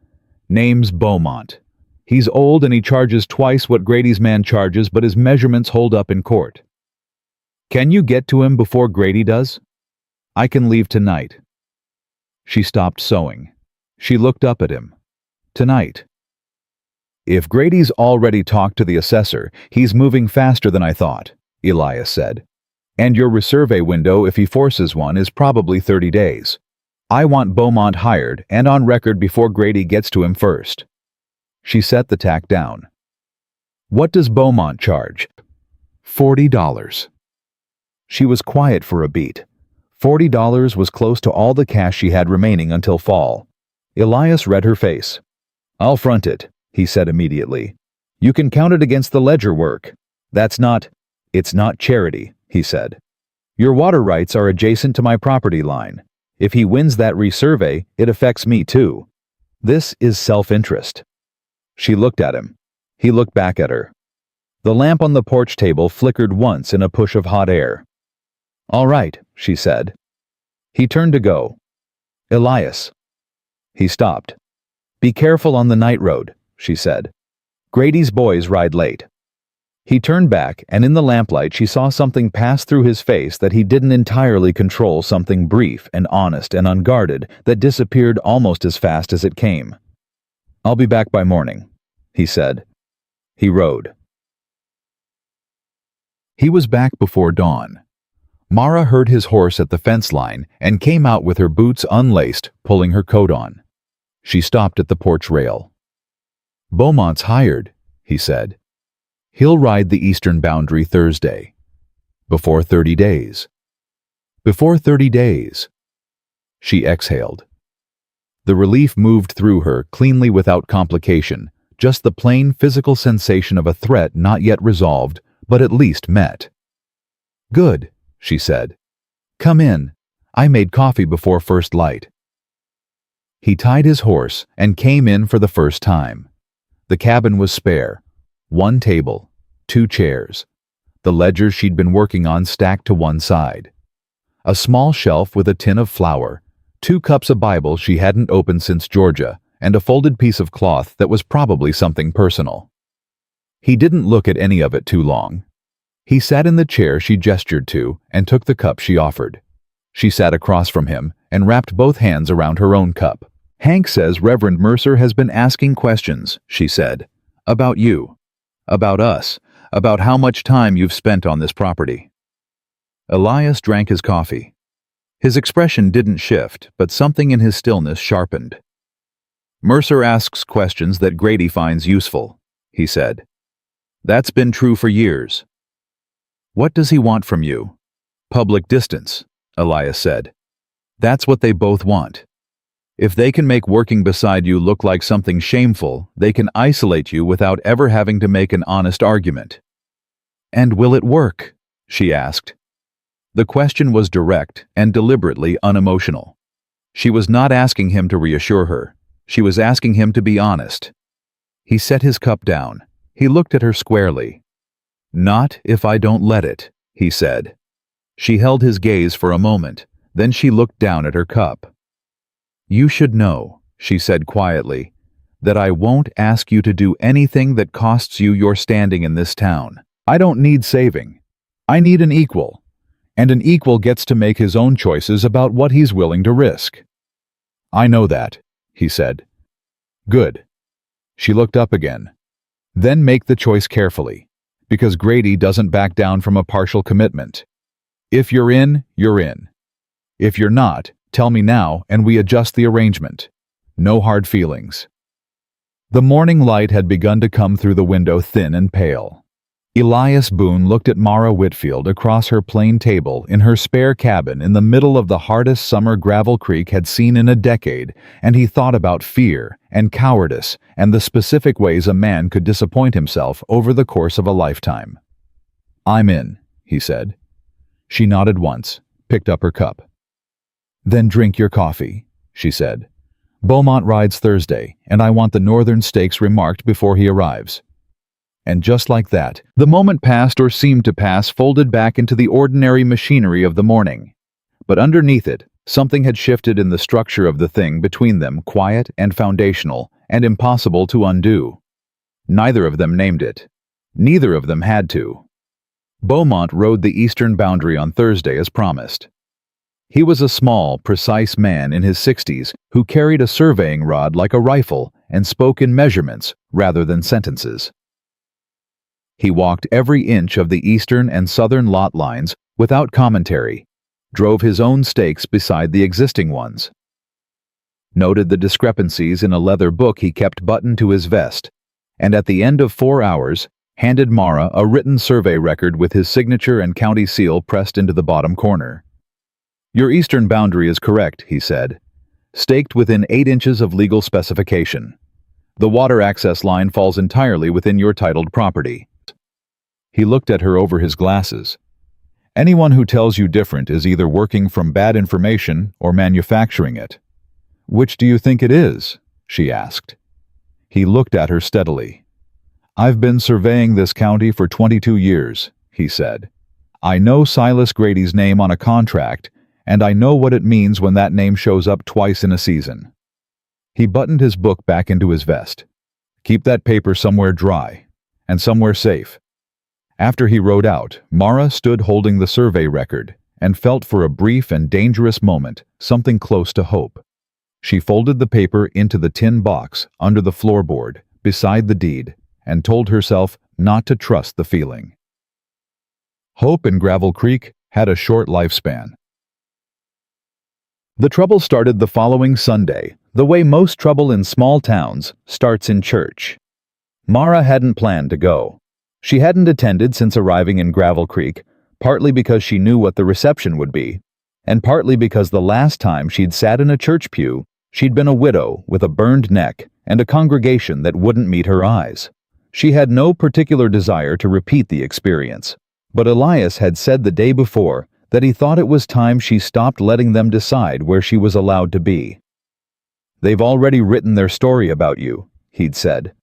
"Name's Beaumont. He's old and he charges twice what Grady's man charges, but his measurements hold up in court. Can you get to him before Grady does? I can leave tonight." She stopped sewing. She looked up at him. "Tonight." "If Grady's already talked to the assessor, he's moving faster than I thought," Elias said. "And your resurvey window, if he forces one, is probably 30 days. I want Beaumont hired and on record before Grady gets to him first." She set the tack down. "What does Beaumont charge?" $40. She was quiet for a beat. $40 was close to all the cash she had remaining until fall. Elias read her face. "I'll front it," he said immediately. "You can count it against the ledger work. It's not charity," he said. "Your water rights are adjacent to my property line. If he wins that resurvey, it affects me too. This is self-interest." She looked at him. He looked back at her. The lamp on the porch table flickered once in a push of hot air. "All right," she said. He turned to go. "Elias." He stopped. "Be careful on the night road," she said. "Grady's boys ride late." He turned back, and in the lamplight she saw something pass through his face that he didn't entirely control, something brief and honest and unguarded that disappeared almost as fast as it came. "I'll be back by morning," he said. He rode. He was back before dawn. Mara heard his horse at the fence line and came out with her boots unlaced, pulling her coat on. She stopped at the porch rail. "Beaumont's hired," he said. "He'll ride the eastern boundary Thursday. Before 30 days. Before 30 days. She exhaled. The relief moved through her cleanly without complication, just the plain physical sensation of a threat not yet resolved, but at least met. "Good," she said. "Come in. I made coffee before first light." He tied his horse and came in for the first time. The cabin was spare. One table, 2 chairs. The ledger she'd been working on stacked to one side. A small shelf with a tin of flour, 2 cups of Bible she hadn't opened since Georgia, and a folded piece of cloth that was probably something personal. He didn't look at any of it too long. He sat in the chair she gestured to and took the cup she offered. She sat across from him and wrapped both hands around her own cup. "Hank says Reverend Mercer has been asking questions," she said. "About you. About us. About how much time you've spent on this property." Elias drank his coffee. His expression didn't shift, but something in his stillness sharpened. "Mercer asks questions that Grady finds useful," he said. "That's been true for years." "What does he want from you?" "Public distance," Elias said. "That's what they both want. If they can make working beside you look like something shameful, they can isolate you without ever having to make an honest argument." "And will it work?" she asked. The question was direct and deliberately unemotional. She was not asking him to reassure her. She was asking him to be honest. He set his cup down. He looked at her squarely. "Not if I don't let it," he said. She held his gaze for a moment, then she looked down at her cup. "You should know," she said quietly, "that I won't ask you to do anything that costs you your standing in this town. I don't need saving. I need an equal. And an equal gets to make his own choices about what he's willing to risk." "I know that," he said. "Good." She looked up again. "Then make the choice carefully, because Grady doesn't back down from a partial commitment. If you're in, you're in. If you're not, tell me now and we adjust the arrangement. No hard feelings." The morning light had begun to come through the window thin and pale. Elias Boone looked at Mara Whitfield across her plain table in her spare cabin in the middle of the hardest summer Gravel Creek had seen in a decade, and he thought about fear and cowardice and the specific ways a man could disappoint himself over the course of a lifetime. "I'm in," he said. She nodded once, picked up her cup. "Then drink your coffee," she said. "Beaumont rides Thursday, and I want the northern stakes remarked before he arrives." And just like that, the moment passed or seemed to pass folded back into the ordinary machinery of the morning. But underneath it, something had shifted in the structure of the thing between them, quiet and foundational, and impossible to undo. Neither of them named it. Neither of them had to. Beaumont rode the eastern boundary on Thursday as promised. He was a small, precise man in his 60s who carried a surveying rod like a rifle and spoke in measurements rather than sentences. He walked every inch of the eastern and southern lot lines without commentary, drove his own stakes beside the existing ones, noted the discrepancies in a leather book he kept buttoned to his vest, and at the end of 4 hours, handed Mara a written survey record with his signature and county seal pressed into the bottom corner. "Your eastern boundary is correct," he said, "staked within 8 inches of legal specification. The water access line falls entirely within your titled property." He looked at her over his glasses. "Anyone who tells you different is either working from bad information or manufacturing it." "Which do you think it is?" she asked. He looked at her steadily. "I've been surveying this county for 22 years, he said. "I know Silas Grady's name on a contract, and I know what it means when that name shows up twice in a season." He buttoned his book back into his vest. "Keep that paper somewhere dry, and somewhere safe." After he rode out, Mara stood holding the survey record and felt for a brief and dangerous moment something close to hope. She folded the paper into the tin box under the floorboard beside the deed and told herself not to trust the feeling. Hope in Gravel Creek had a short lifespan. The trouble started the following Sunday, the way most trouble in small towns starts in church. Mara hadn't planned to go. She hadn't attended since arriving in Gravel Creek, partly because she knew what the reception would be, and partly because the last time she'd sat in a church pew, She'd been a widow with a burned neck and a congregation that wouldn't meet her eyes. She had no particular desire to repeat the experience, but Elias had said the day before that he thought it was time she stopped letting them decide where she was allowed to be. "They've already written their story about you," he'd said.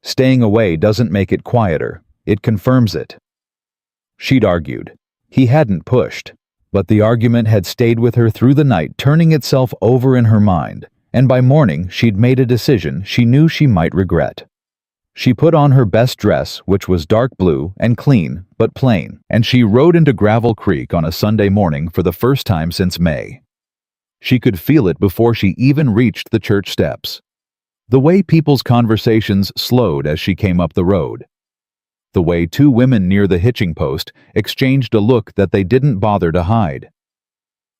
"Staying away doesn't make it quieter, it confirms it." She'd argued. He hadn't pushed, but the argument had stayed with her through the night, turning itself over in her mind, and by morning she'd made a decision she knew she might regret. She put on her best dress, which was dark blue and clean, but plain, and she rode into Gravel Creek on a Sunday morning for the first time since May. She could feel it before she even reached the church steps. The way people's conversations slowed as she came up the road. The way two women near the hitching post exchanged a look that they didn't bother to hide.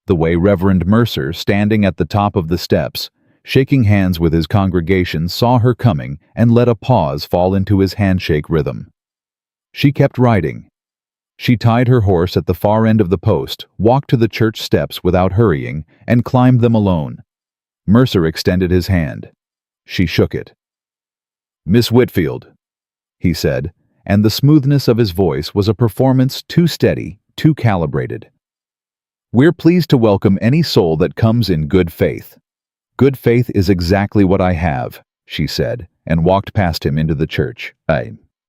The way Reverend Mercer, standing at the top of the steps, shaking hands with his congregation, saw her coming and let a pause fall into his handshake rhythm. She kept riding. She tied her horse at the far end of the post, walked to the church steps without hurrying, and climbed them alone. Mercer extended his hand. She shook it. "Miss Whitfield," he said, and the smoothness of his voice was a performance too steady, too calibrated. "We're pleased to welcome any soul that comes in good faith." "Good faith is exactly what I have," she said, and walked past him into the church.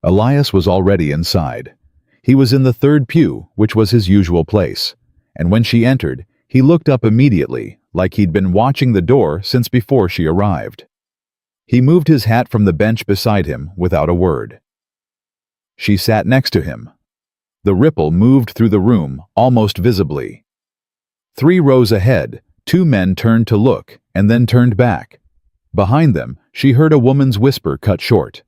Elias was already inside. He was in the third pew, which was his usual place, and when she entered, he looked up immediately, like he'd been watching the door since before she arrived. He moved his hat from the bench beside him without a word. She sat next to him. The ripple moved through the room, almost visibly. 3 rows ahead, 2 men turned to look, and then turned back. Behind them, she heard a woman's whisper cut short.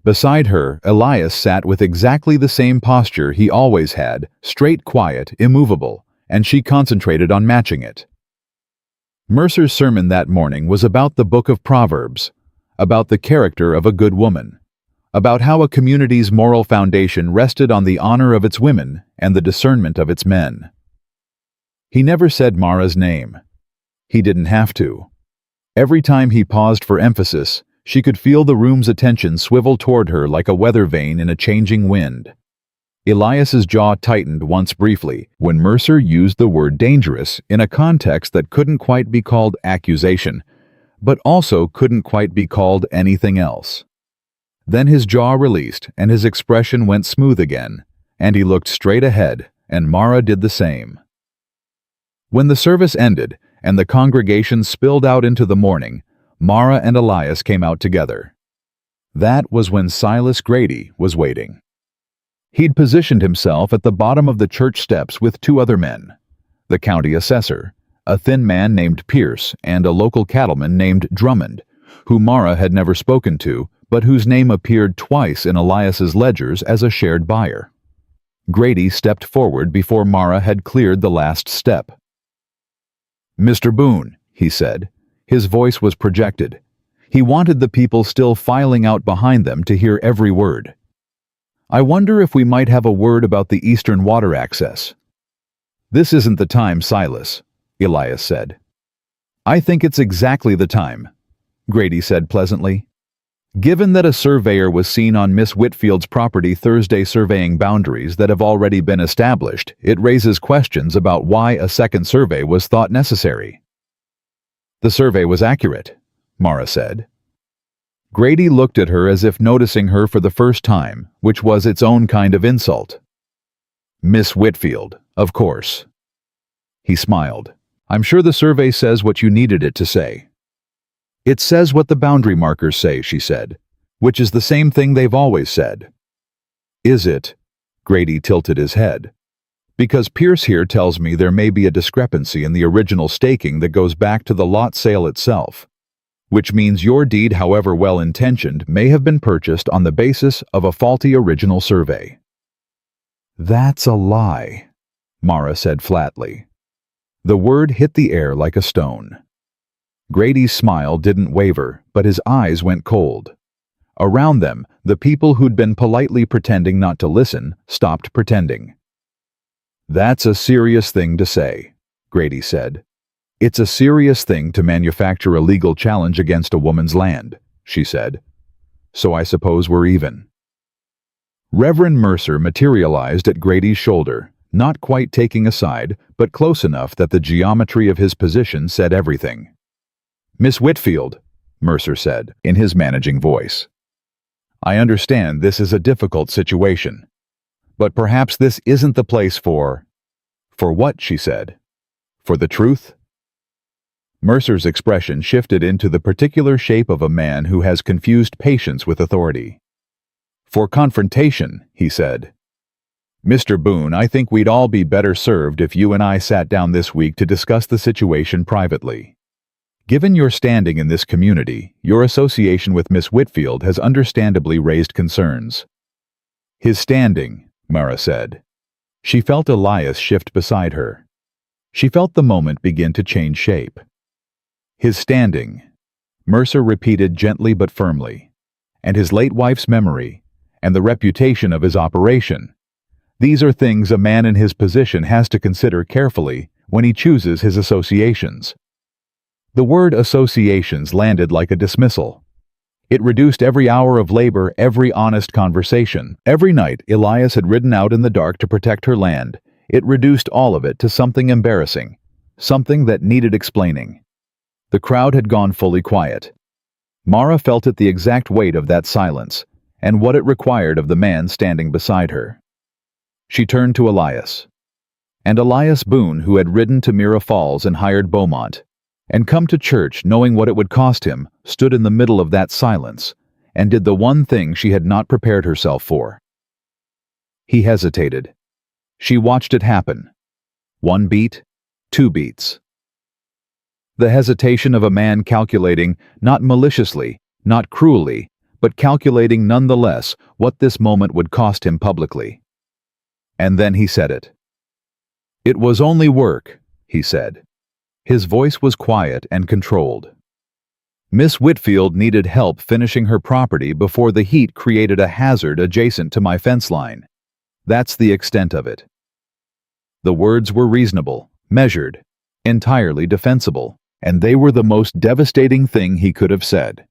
Beside her, Elias sat with exactly the same posture he always had, straight, quiet, immovable, and she concentrated on matching it. Mercer's sermon that morning was about the book of Proverbs, about the character of a good woman, about how a community's moral foundation rested on the honor of its women and the discernment of its men. He never said Mara's name. He didn't have to. Every time he paused for emphasis, she could feel the room's attention swivel toward her like a weather vane in a changing wind. Elias's jaw tightened once briefly when Mercer used the word dangerous in a context that couldn't quite be called accusation, but also couldn't quite be called anything else. Then his jaw released and his expression went smooth again, and he looked straight ahead, and Mara did the same. When the service ended and the congregation spilled out into the morning, Mara and Elias came out together. That was when Silas Grady was waiting. He'd positioned himself at the bottom of the church steps with 2 other men, the county assessor, a thin man named Pierce, and a local cattleman named Drummond, who Mara had never spoken to, but whose name appeared twice in Elias's ledgers as a shared buyer. Grady stepped forward before Mara had cleared the last step. "Mr. Boone," he said. His voice was projected. He wanted the people still filing out behind them to hear every word. "I wonder if we might have a word about the eastern water access." "This isn't the time, Silas," Elias said. "I think it's exactly the time," Grady said pleasantly. "Given that a surveyor was seen on Miss Whitfield's property Thursday surveying boundaries that have already been established, it raises questions about why a second survey was thought necessary." "The survey was accurate," Mara said. Grady looked at her as if noticing her for the first time, which was its own kind of insult. "Miss Whitfield, of course." He smiled. "I'm sure the survey says what you needed it to say." "It says what the boundary markers say," she said, "which is the same thing they've always said." "Is it?" Grady tilted his head. "Because Pierce here tells me there may be a discrepancy in the original staking that goes back to the lot sale itself, which means your deed, however well-intentioned, may have been purchased on the basis of a faulty original survey." "That's a lie," Mara said flatly. The word hit the air like a stone. Grady's smile didn't waver, but his eyes went cold. Around them, the people who'd been politely pretending not to listen stopped pretending. "That's a serious thing to say," Grady said. It's a serious thing to manufacture a legal challenge against a woman's land, she said. So I suppose we're even. Reverend Mercer materialized at Grady's shoulder, not quite taking a side, but close enough that the geometry of his position said everything. "Miss Whitfield," Mercer said, in his managing voice. "I understand this is a difficult situation. But perhaps this isn't the place for..." "For what?" she said. "For the truth?" Mercer's expression shifted into the particular shape of a man who has confused patience with authority. "For confrontation," he said. "Mr. Boone, I think we'd all be better served if you and I sat down this week to discuss the situation privately. Given your standing in this community, your association with Miss Whitfield has understandably raised concerns." "His standing," Mara said. She felt Elias shift beside her. She felt the moment begin to change shape. "His standing," Mercer repeated gently but firmly, "and his late wife's memory, and the reputation of his operation. These are things a man in his position has to consider carefully when he chooses his associations." The word associations landed like a dismissal. It reduced every hour of labor, every honest conversation. Every night Elias had ridden out in the dark to protect her land. It reduced all of it to something embarrassing, something that needed explaining. The crowd had gone fully quiet. Mara felt it, the exact weight of that silence, and what it required of the man standing beside her. She turned to Elias. And Elias Boone, who had ridden to Mira Falls and hired Beaumont, and come to church knowing what it would cost him, stood in the middle of that silence, and did the one thing she had not prepared herself for. He hesitated. She watched it happen. 1 beat, 2 beats. The hesitation of a man calculating, not maliciously, not cruelly, but calculating nonetheless what this moment would cost him publicly. And then he said it. "It was only work," he said. His voice was quiet and controlled. "Miss Whitfield needed help finishing her property before the heat created a hazard adjacent to my fence line. That's the extent of it." The words were reasonable, measured, entirely defensible, and they were the most devastating thing he could have said.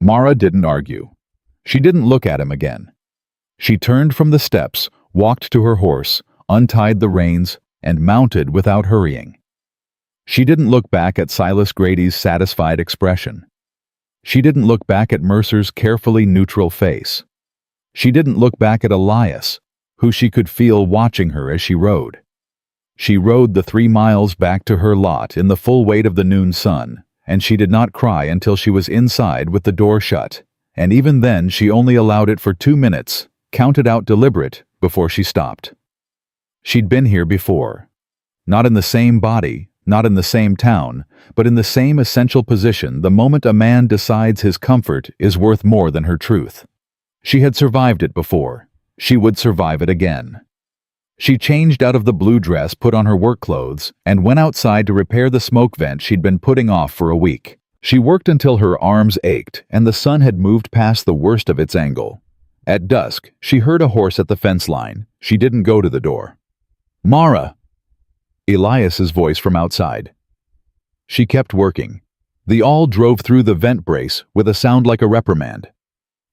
Mara didn't argue. She didn't look at him again. She turned from the steps, walked to her horse, untied the reins, and mounted without hurrying. She didn't look back at Silas Grady's satisfied expression. She didn't look back at Mercer's carefully neutral face. She didn't look back at Elias, who she could feel watching her as she rode. She rode the 3 miles back to her lot in the full weight of the noon sun, and she did not cry until she was inside with the door shut, and even then she only allowed it for 2 minutes, counted out deliberate, before she stopped. She'd been here before. Not in the same body, not in the same town, but in the same essential position the moment a man decides his comfort is worth more than her truth. She had survived it before. She would survive it again. She changed out of the blue dress, put on her work clothes, and went outside to repair the smoke vent she'd been putting off for a week. She worked until her arms ached and the sun had moved past the worst of its angle. At dusk, she heard a horse at the fence line. She didn't go to the door. "Mara!" Elias's voice from outside. She kept working. The awl drove through the vent brace with a sound like a reprimand.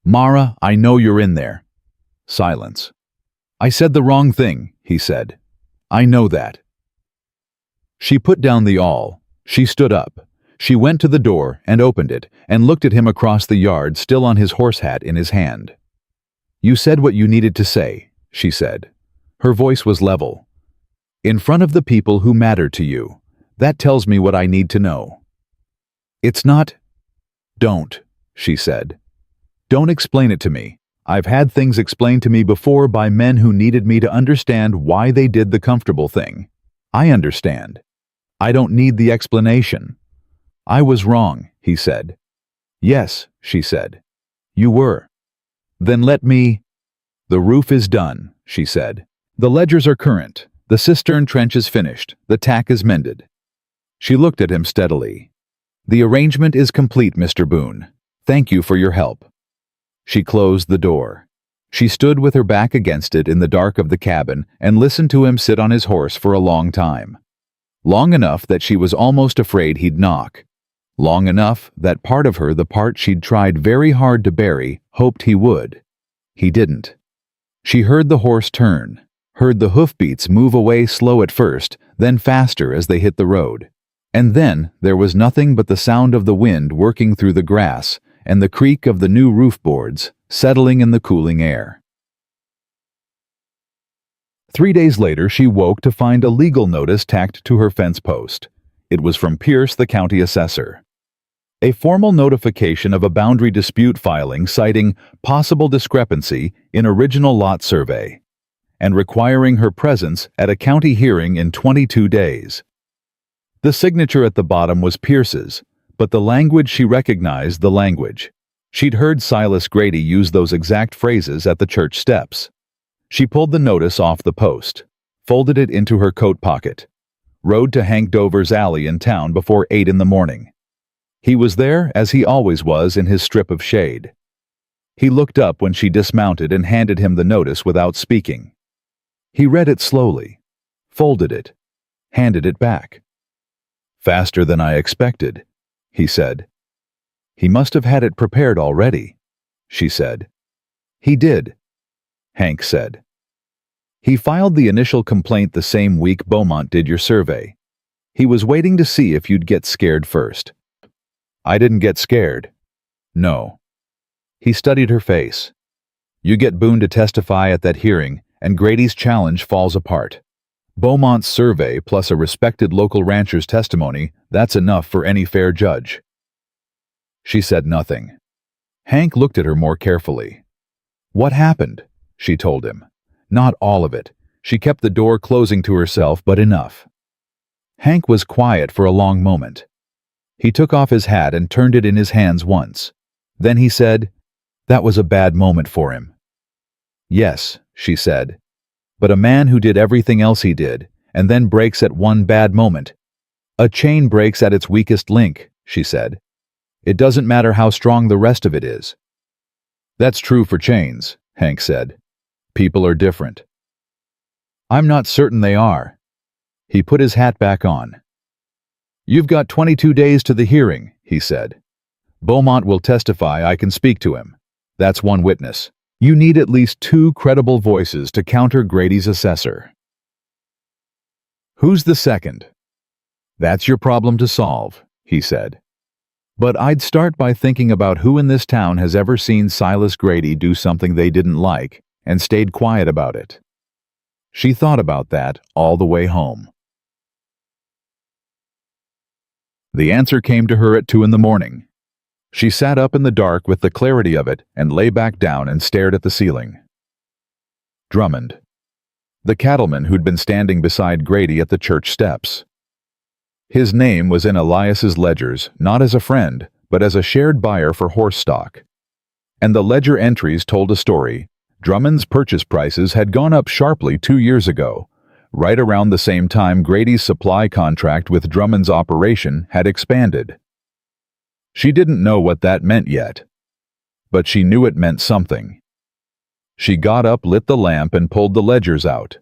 "Mara, I know you're in there." Silence. "I said the wrong thing," he said. "I know that." She put down the awl. She stood up. She went to the door and opened it and looked at him across the yard, still on his horse hat in his hand. "You said what you needed to say," she said. Her voice was level. "In front of the people who matter to you. That tells me what I need to know." "It's not..." "Don't," she said. "Don't explain it to me. I've had things explained to me before by men who needed me to understand why they did the comfortable thing. I understand. I don't need the explanation." "I was wrong," he said. "Yes," she said. "You were." "Then let me..." "The roof is done," she said. "The ledgers are current. The cistern trench is finished. The tack is mended." She looked at him steadily. "The arrangement is complete, Mr. Boone. Thank you for your help." She closed the door. She stood with her back against it in the dark of the cabin and listened to him sit on his horse for a long time. Long enough that she was almost afraid he'd knock. Long enough that part of her, the part she'd tried very hard to bury, hoped he would. He didn't. She heard the horse turn, heard the hoofbeats move away slow at first, then faster as they hit the road. And then there was nothing but the sound of the wind working through the grass and the creak of the new roof boards settling in the cooling air. 3 days later, she woke to find a legal notice tacked to her fence post. It was from Pierce, the county assessor. A formal notification of a boundary dispute filing citing possible discrepancy in original lot survey and requiring her presence at a county hearing in 22 days. The signature at the bottom was Pierce's, but the language she recognized the language. She'd heard Silas Grady use those exact phrases at the church steps. She pulled the notice off the post, folded it into her coat pocket, rode to Hank Dover's alley in town before 8 in the morning. He was there, as he always was, in his strip of shade. He looked up when she dismounted and handed him the notice without speaking. He read it slowly, folded it, handed it back. "Faster than I expected," he said. "He must have had it prepared already," she said. "He did," Hank said. "He filed the initial complaint the same week Beaumont did your survey. He was waiting to see if you'd get scared first." "I didn't get scared." "No." He studied her face. "You get Boone to testify at that hearing, and Grady's challenge falls apart. Beaumont's survey plus a respected local rancher's testimony, that's enough for any fair judge." She said nothing. Hank looked at her more carefully. "What happened?" she told him. "Not all of it. She kept the door closing to herself, but enough." Hank was quiet for a long moment. He took off his hat and turned it in his hands once. Then he said, "That was a bad moment for him." "Yes," she said. "But a man who did everything else he did, and then breaks at one bad moment. A chain breaks at its weakest link," she said. "It doesn't matter how strong the rest of it is." "That's true for chains," Hank said. "People are different." "I'm not certain they are." He put his hat back on. "You've got 22 days to the hearing," he said. "Beaumont will testify. I can speak to him. That's one witness. You need at least 2 credible voices to counter Grady's assessor." "Who's the second?" "That's your problem to solve," he said. "But I'd start by thinking about who in this town has ever seen Silas Grady do something they didn't like and stayed quiet about it." She thought about that all the way home. The answer came to her at 2 in the morning. She sat up in the dark with the clarity of it and lay back down and stared at the ceiling. Drummond. The cattleman who'd been standing beside Grady at the church steps. His name was in Elias's ledgers, not as a friend, but as a shared buyer for horse stock. And the ledger entries told a story. Drummond's purchase prices had gone up sharply 2 years ago, right around the same time Grady's supply contract with Drummond's operation had expanded. She didn't know what that meant yet, but she knew it meant something. She got up, lit the lamp, and pulled the ledgers out.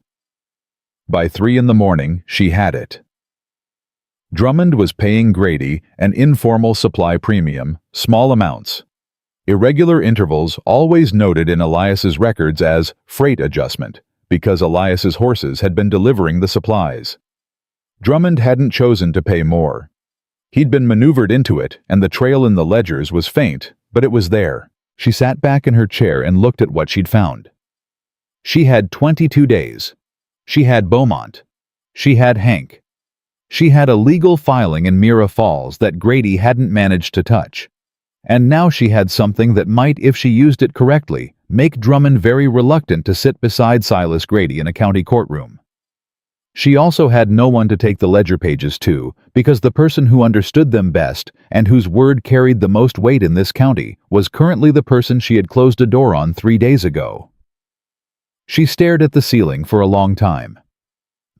By 3 in the morning, she had it. Drummond was paying Grady an informal supply premium, small amounts. Irregular intervals always noted in Elias's records as freight adjustment, because Elias's horses had been delivering the supplies. Drummond hadn't chosen to pay more. He'd been maneuvered into it, and the trail in the ledgers was faint, but it was there. She sat back in her chair and looked at what she'd found. She had 22 days. She had Beaumont. She had Hank. She had a legal filing in Mira Falls that Grady hadn't managed to touch. And now she had something that might, if she used it correctly, make Drummond very reluctant to sit beside Silas Grady in a county courtroom. She also had no one to take the ledger pages to, because the person who understood them best and whose word carried the most weight in this county was currently the person she had closed a door on 3 days ago. She stared at the ceiling for a long time.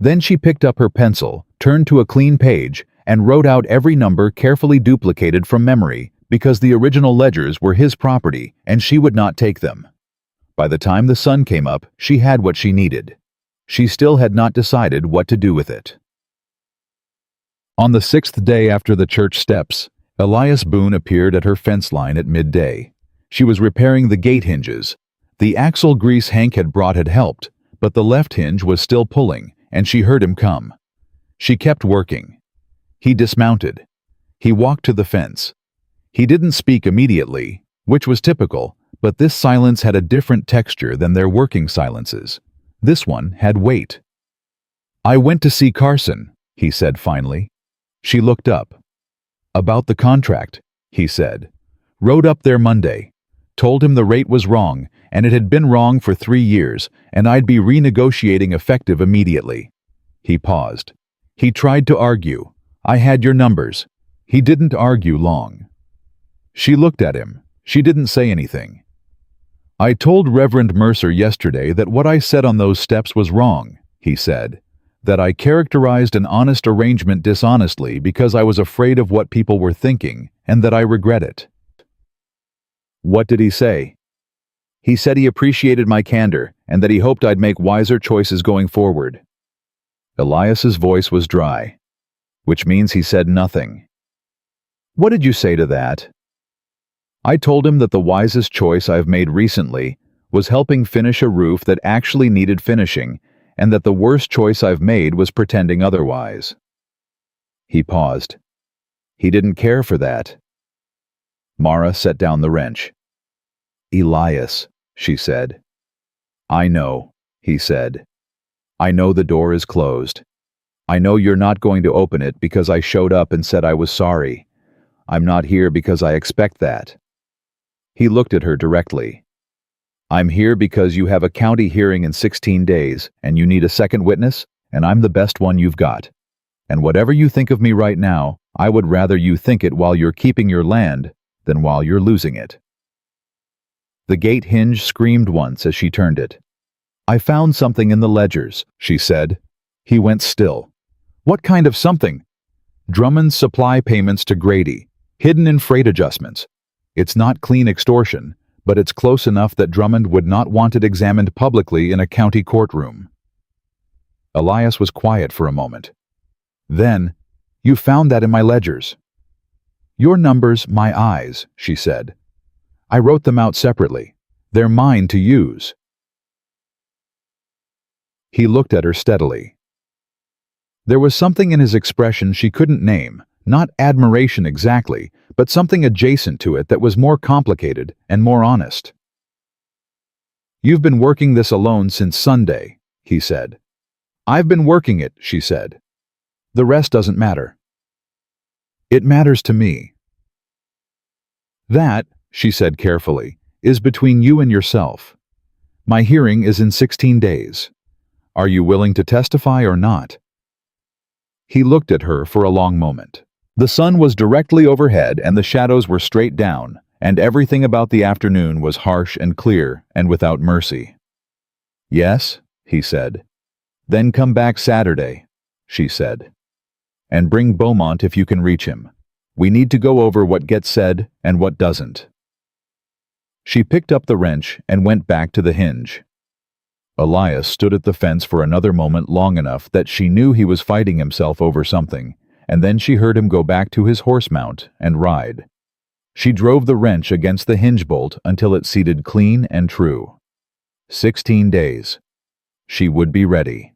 Then she picked up her pencil, turned to a clean page, and wrote out every number carefully duplicated from memory, because the original ledgers were his property and she would not take them. By the time the sun came up, she had what she needed. She still had not decided what to do with it. On the 6th day after the church steps, Elias Boone appeared at her fence line at midday. She was repairing the gate hinges. The axle grease Hank had brought had helped, but the left hinge was still pulling, and she heard him come. She kept working. He dismounted. He walked to the fence. He didn't speak immediately, which was typical, but this silence had a different texture than their working silences. This one had weight. "I went to see Carson," he said finally. She looked up. "About the contract," he said. "Rode up there Monday. Told him the rate was wrong, and it had been wrong for 3 years, and I'd be renegotiating effective immediately." He paused. He tried to argue. "I had your numbers." He didn't argue long. She looked at him. She didn't say anything. "I told Reverend Mercer yesterday that what I said on those steps was wrong," he said. "That I characterized an honest arrangement dishonestly because I was afraid of what people were thinking, and that I regret it." "What did he say?" "He said he appreciated my candor, and that he hoped I'd make wiser choices going forward." Elias's voice was dry, which means he said nothing. "What did you say to that?" "I told him that the wisest choice I've made recently was helping finish a roof that actually needed finishing, and that the worst choice I've made was pretending otherwise." He paused. He didn't care for that. Mara set down the wrench. "Elias," she said. "I know," he said. "I know the door is closed. I know you're not going to open it because I showed up and said I was sorry. I'm not here because I expect that." He looked at her directly. "I'm here because you have a county hearing in 16 days, and you need a second witness, and I'm the best one you've got. And whatever you think of me right now, I would rather you think it while you're keeping your land than while you're losing it." The gate hinge screamed once as she turned it. "I found something in the ledgers," she said. He went still. "What kind of something?" "Drummond's supply payments to Grady, hidden in freight adjustments. It's not clean extortion, but it's close enough that Drummond would not want it examined publicly in a county courtroom." Elias was quiet for a moment. Then, "You found that in my ledgers." "Your numbers, my eyes," she said. "I wrote them out separately. They're mine to use." He looked at her steadily. There was something in his expression she couldn't name, not admiration exactly, but something adjacent to it that was more complicated and more honest. "You've been working this alone since Sunday," he said. "I've been working it," she said. "The rest doesn't matter." "It matters to me." "That," she said carefully, "is between you and yourself. My hearing is in 16 days. Are you willing to testify or not?" He looked at her for a long moment. The sun was directly overhead and the shadows were straight down, and everything about the afternoon was harsh and clear and without mercy. "Yes," he said. "Then come back Saturday," she said. "And bring Beaumont if you can reach him. We need to go over what gets said and what doesn't." She picked up the wrench and went back to the hinge. Elias stood at the fence for another moment long enough that she knew he was fighting himself over something, and then she heard him go back to his horse mount and ride. She drove the wrench against the hinge bolt until it seated clean and true. 16 days. She would be ready.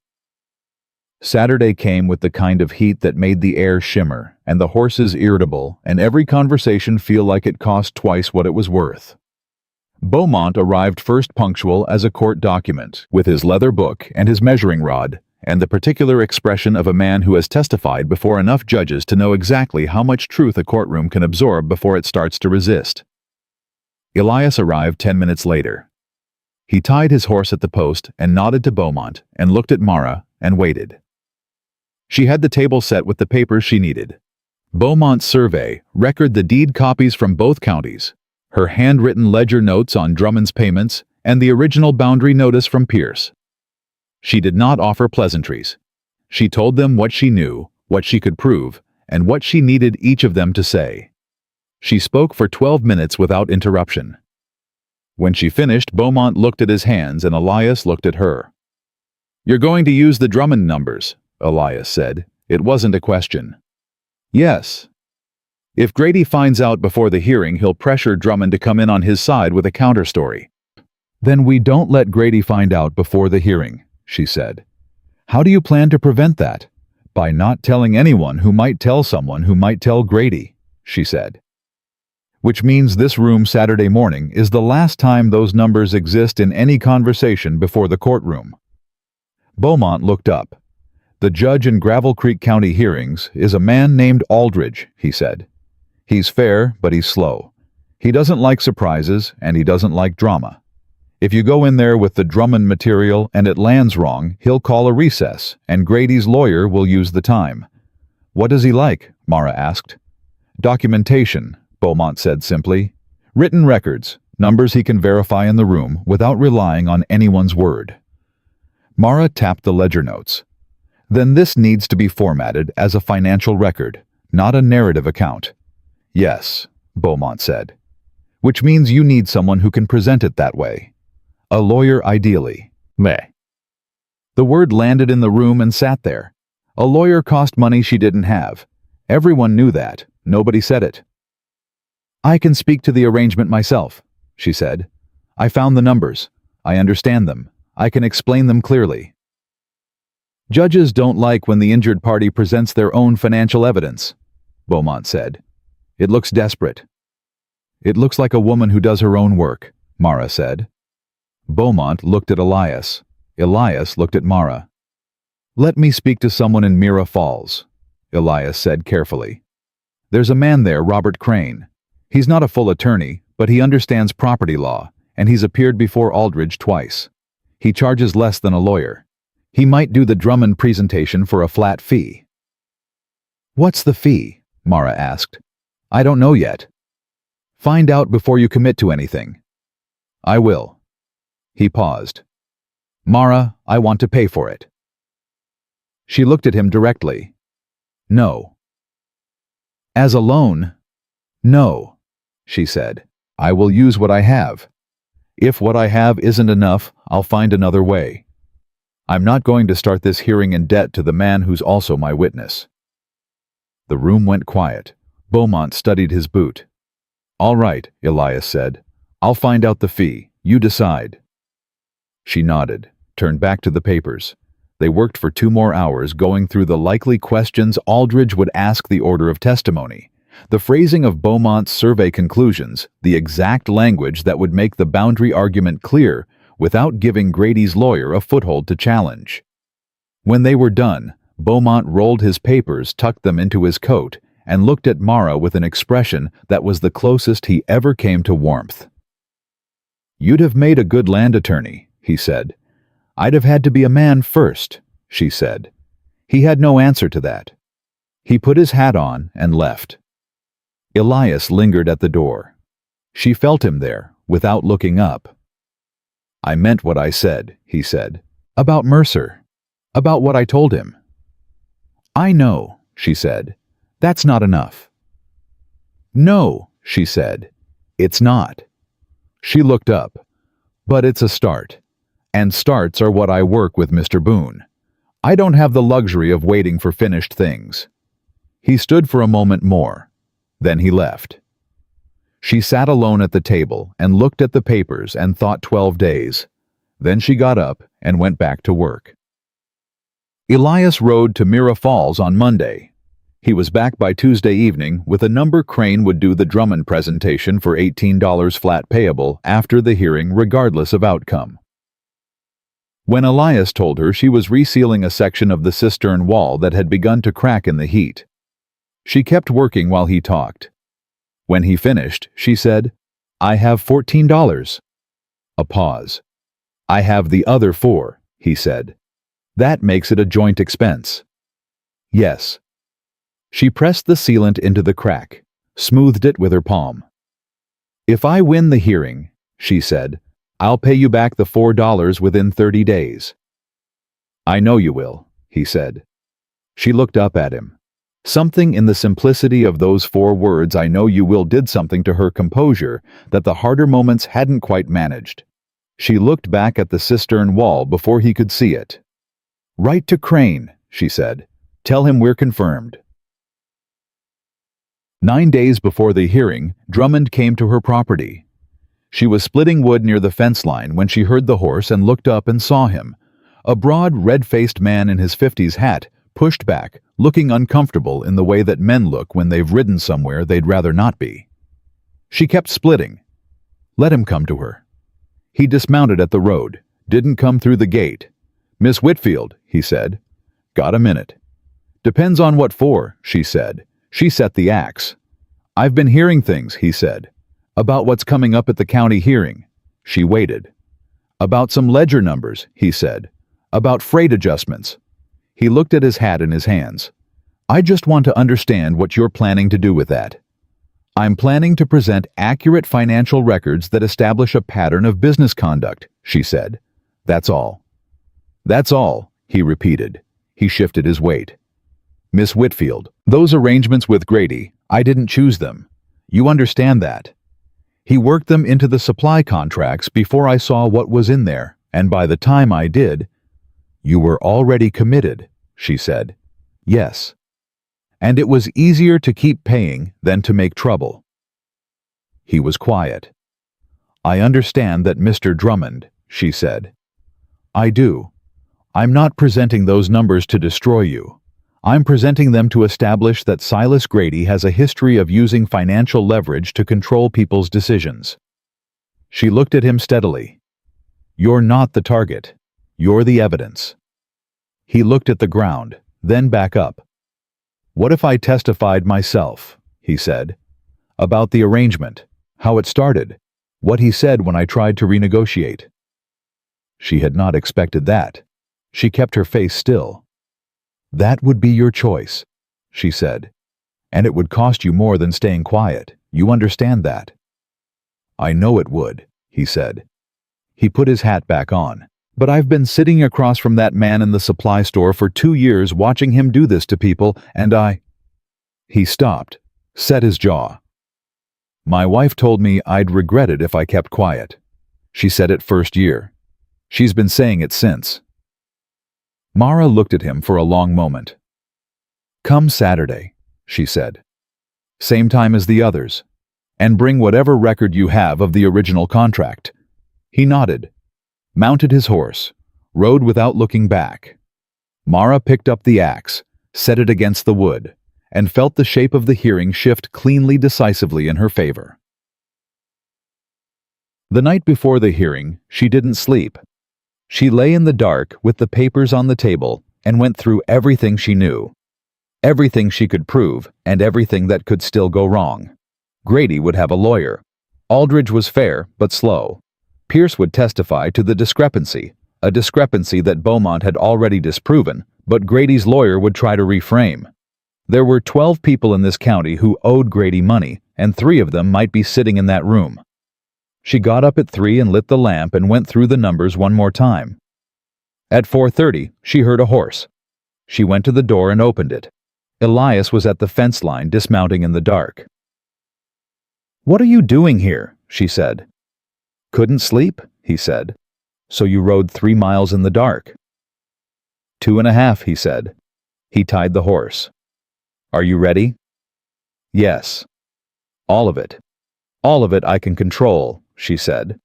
Saturday came with the kind of heat that made the air shimmer, and the horses irritable, and every conversation feel like it cost twice what it was worth. Beaumont arrived first punctual as a court document, with his leather book and his measuring rod, and the particular expression of a man who has testified before enough judges to know exactly how much truth a courtroom can absorb before it starts to resist. Elias arrived 10 minutes later. He tied his horse at the post and nodded to Beaumont and looked at Mara and waited. She had the table set with the papers she needed. Beaumont's survey, record the deed copies from both counties, her handwritten ledger notes on Drummond's payments, and the original boundary notice from Pierce. She did not offer pleasantries. She told them what she knew, what she could prove, and what she needed each of them to say. She spoke for 12 minutes without interruption. When she finished, Beaumont looked at his hands and Elias looked at her. "You're going to use the Drummond numbers," Elias said. It wasn't a question. "Yes." "If Grady finds out before the hearing, he'll pressure Drummond to come in on his side with a counterstory." "Then we don't let Grady find out before the hearing," she said. "How do you plan to prevent that?" "By not telling anyone who might tell someone who might tell Grady," she said. "Which means this room Saturday morning is the last time those numbers exist in any conversation before the courtroom." Beaumont looked up. "The judge in Gravel Creek County hearings is a man named Aldridge," he said. "He's fair, but he's slow. He doesn't like surprises, and he doesn't like drama. If you go in there with the Drummond material and it lands wrong, he'll call a recess, and Grady's lawyer will use the time." "What does he like?" Mara asked. "Documentation," Beaumont said simply. "Written records, numbers he can verify in the room without relying on anyone's word." Mara tapped the ledger notes. "Then this needs to be formatted as a financial record, not a narrative account." "Yes," Beaumont said. "Which means you need someone who can present it that way. A lawyer ideally." Meh. The word landed in the room and sat there. A lawyer cost money she didn't have. Everyone knew that. Nobody said it. "I can speak to the arrangement myself," she said. "I found the numbers. I understand them. I can explain them clearly." "Judges don't like when the injured party presents their own financial evidence," Beaumont said. "It looks desperate." "It looks like a woman who does her own work," Mara said. Beaumont looked at Elias. Elias looked at Mara. "Let me speak to someone in Mira Falls," Elias said carefully. "There's a man there, Robert Crane. He's not a full attorney, but he understands property law, and he's appeared before Aldridge twice. He charges less than a lawyer. He might do the Drummond presentation for a flat fee." "What's the fee?" Mara asked. "I don't know yet." "Find out before you commit to anything." "I will." He paused. "Mara, I want to pay for it." She looked at him directly. "No." "As a loan?" "No," she said. "I will use what I have. If what I have isn't enough, I'll find another way. I'm not going to start this hearing in debt to the man who's also my witness." The room went quiet. Beaumont studied his boot. "All right," Elias said. "I'll find out the fee. You decide." She nodded, turned back to the papers. They worked for 2 more hours going through the likely questions Aldridge would ask the order of testimony, the phrasing of Beaumont's survey conclusions, the exact language that would make the boundary argument clear without giving Grady's lawyer a foothold to challenge. When they were done, Beaumont rolled his papers, tucked them into his coat, and looked at Mara with an expression that was the closest he ever came to warmth. "You'd have made a good land attorney," he said. "I'd have had to be a man first," she said. He had no answer to that. He put his hat on and left. Elias lingered at the door. She felt him there, without looking up. "I meant what I said," he said. "About Mercer. About what I told him." "I know," she said. "That's not enough." "No," she said. "It's not." She looked up. "But it's a start. And starts are what I work with, Mr. Boone. I don't have the luxury of waiting for finished things." He stood for a moment more. Then he left. She sat alone at the table and looked at the papers and thought 12 days. Then she got up and went back to work. Elias rode to Mira Falls on Monday. He was back by Tuesday evening with a number Crane would do the Drummond presentation for $18 flat payable after the hearing regardless of outcome. When Elias told her, she was resealing a section of the cistern wall that had begun to crack in the heat. She kept working while he talked. When he finished, she said, "I have $14. A pause. "I have the other 4, he said. "That makes it a joint expense." "Yes." She pressed the sealant into the crack, smoothed it with her palm. "If I win the hearing," she said, "I'll pay you back the $4 within 30 days. "I know you will," he said. She looked up at him. Something in the simplicity of those 4 words, "I know you will," did something to her composure that the harder moments hadn't quite managed. She looked back at the cistern wall before he could see it. "Write to Crane," she said. "Tell him we're confirmed." 9 days before the hearing, Drummond came to her property. She was splitting wood near the fence line when she heard the horse and looked up and saw him. A broad, red-faced man in his 50s hat, pushed back, looking uncomfortable in the way that men look when they've ridden somewhere they'd rather not be. She kept splitting. Let him come to her. He dismounted at the road, didn't come through the gate. "Miss Whitfield," he said. "Got a minute?" "Depends on what for," she said. She set the axe. "I've been hearing things," he said. "About what's coming up at the county hearing." She waited. "About some ledger numbers," he said. "About freight adjustments." He looked at his hat in his hands. "I just want to understand what you're planning to do with that." "I'm planning to present accurate financial records that establish a pattern of business conduct," she said. "That's all." "That's all," he repeated. He shifted his weight. "Miss Whitfield, those arrangements with Grady, I didn't choose them. You understand that. He worked them into the supply contracts before I saw what was in there, and by the time I did—" "You were already committed," she said. "Yes. And it was easier to keep paying than to make trouble." He was quiet. "I understand that, Mr. Drummond," she said. "I do. I'm not presenting those numbers to destroy you. I'm presenting them to establish that Silas Grady has a history of using financial leverage to control people's decisions." She looked at him steadily. "You're not the target. You're the evidence." He looked at the ground, then back up. "What if I testified myself?" he said. "About the arrangement, how it started, what he said when I tried to renegotiate." She had not expected that. She kept her face still. "That would be your choice," she said. "And it would cost you more than staying quiet. You understand that?" "I know it would," he said. He put his hat back on. "But I've been sitting across from that man in the supply store for 2 years watching him do this to people, and I—" He stopped, set his jaw. "My wife told me I'd regret it if I kept quiet. She said it first year. She's been saying it since." Mara looked at him for a long moment. "Come Saturday," she said. "Same time as the others. And bring whatever record you have of the original contract." He nodded, mounted his horse, rode without looking back. Mara picked up the axe, set it against the wood, and felt the shape of the hearing shift cleanly, decisively in her favor. The night before the hearing, she didn't sleep. She lay in the dark with the papers on the table and went through everything she knew. Everything she could prove and everything that could still go wrong. Grady would have a lawyer. Aldridge was fair but slow. Pierce would testify to the discrepancy, a discrepancy that Beaumont had already disproven, but Grady's lawyer would try to reframe. There were 12 people in this county who owed Grady money, and 3 of them might be sitting in that room. She got up at 3 and lit the lamp and went through the numbers one more time. At 4:30, she heard a horse. She went to the door and opened it. Elias was at the fence line, dismounting in the dark. "What are you doing here?" she said. "Couldn't sleep," he said. "So you rode 3 miles in the dark." 2.5, he said. He tied the horse. "Are you ready?" "Yes." "All of it. All of it I can control," she said.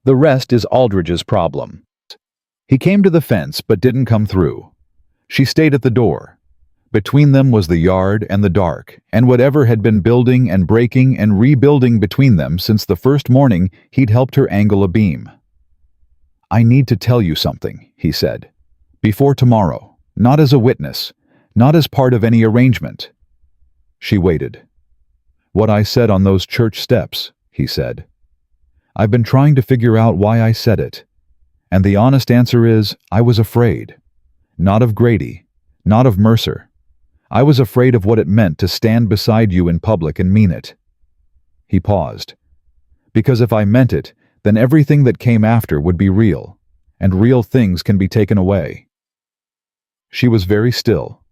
"The rest is Aldridge's problem." He came to the fence but didn't come through. She stayed at the door. Between them was the yard and the dark, and whatever had been building and breaking and rebuilding between them since the first morning he'd helped her angle a beam. "I need to tell you something," he said. "Before tomorrow. Not as a witness. Not as part of any arrangement." She waited. "What I said on those church steps," he said. "I've been trying to figure out why I said it. And the honest answer is, I was afraid. Not of Grady. Not of Mercer. I was afraid of what it meant to stand beside you in public and mean it." He paused. "Because if I meant it, then everything that came after would be real, and real things can be taken away." She was very still.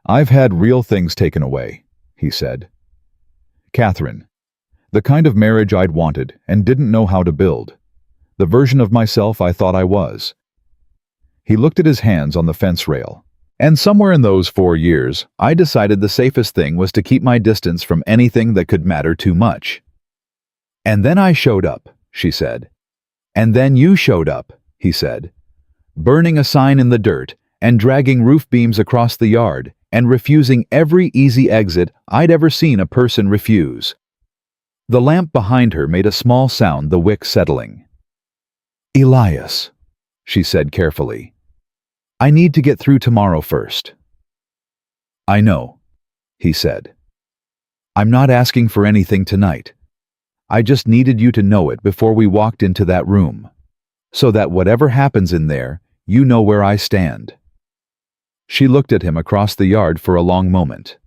"I've had real things taken away," he said. "Catherine. The kind of marriage I'd wanted and didn't know how to build. The version of myself I thought I was." He looked at his hands on the fence rail. "And somewhere in those 4 years, I decided the safest thing was to keep my distance from anything that could matter too much." "And then I showed up," she said. "And then you showed up," he said, "burning a sign in the dirt and dragging roof beams across the yard and refusing every easy exit I'd ever seen a person refuse." The lamp behind her made a small sound, the wick settling. "Elias," she said carefully, "I need to get through tomorrow first." "I know," he said. "I'm not asking for anything tonight. I just needed you to know it before we walked into that room, so that whatever happens in there, you know where I stand." She looked at him across the yard for a long moment.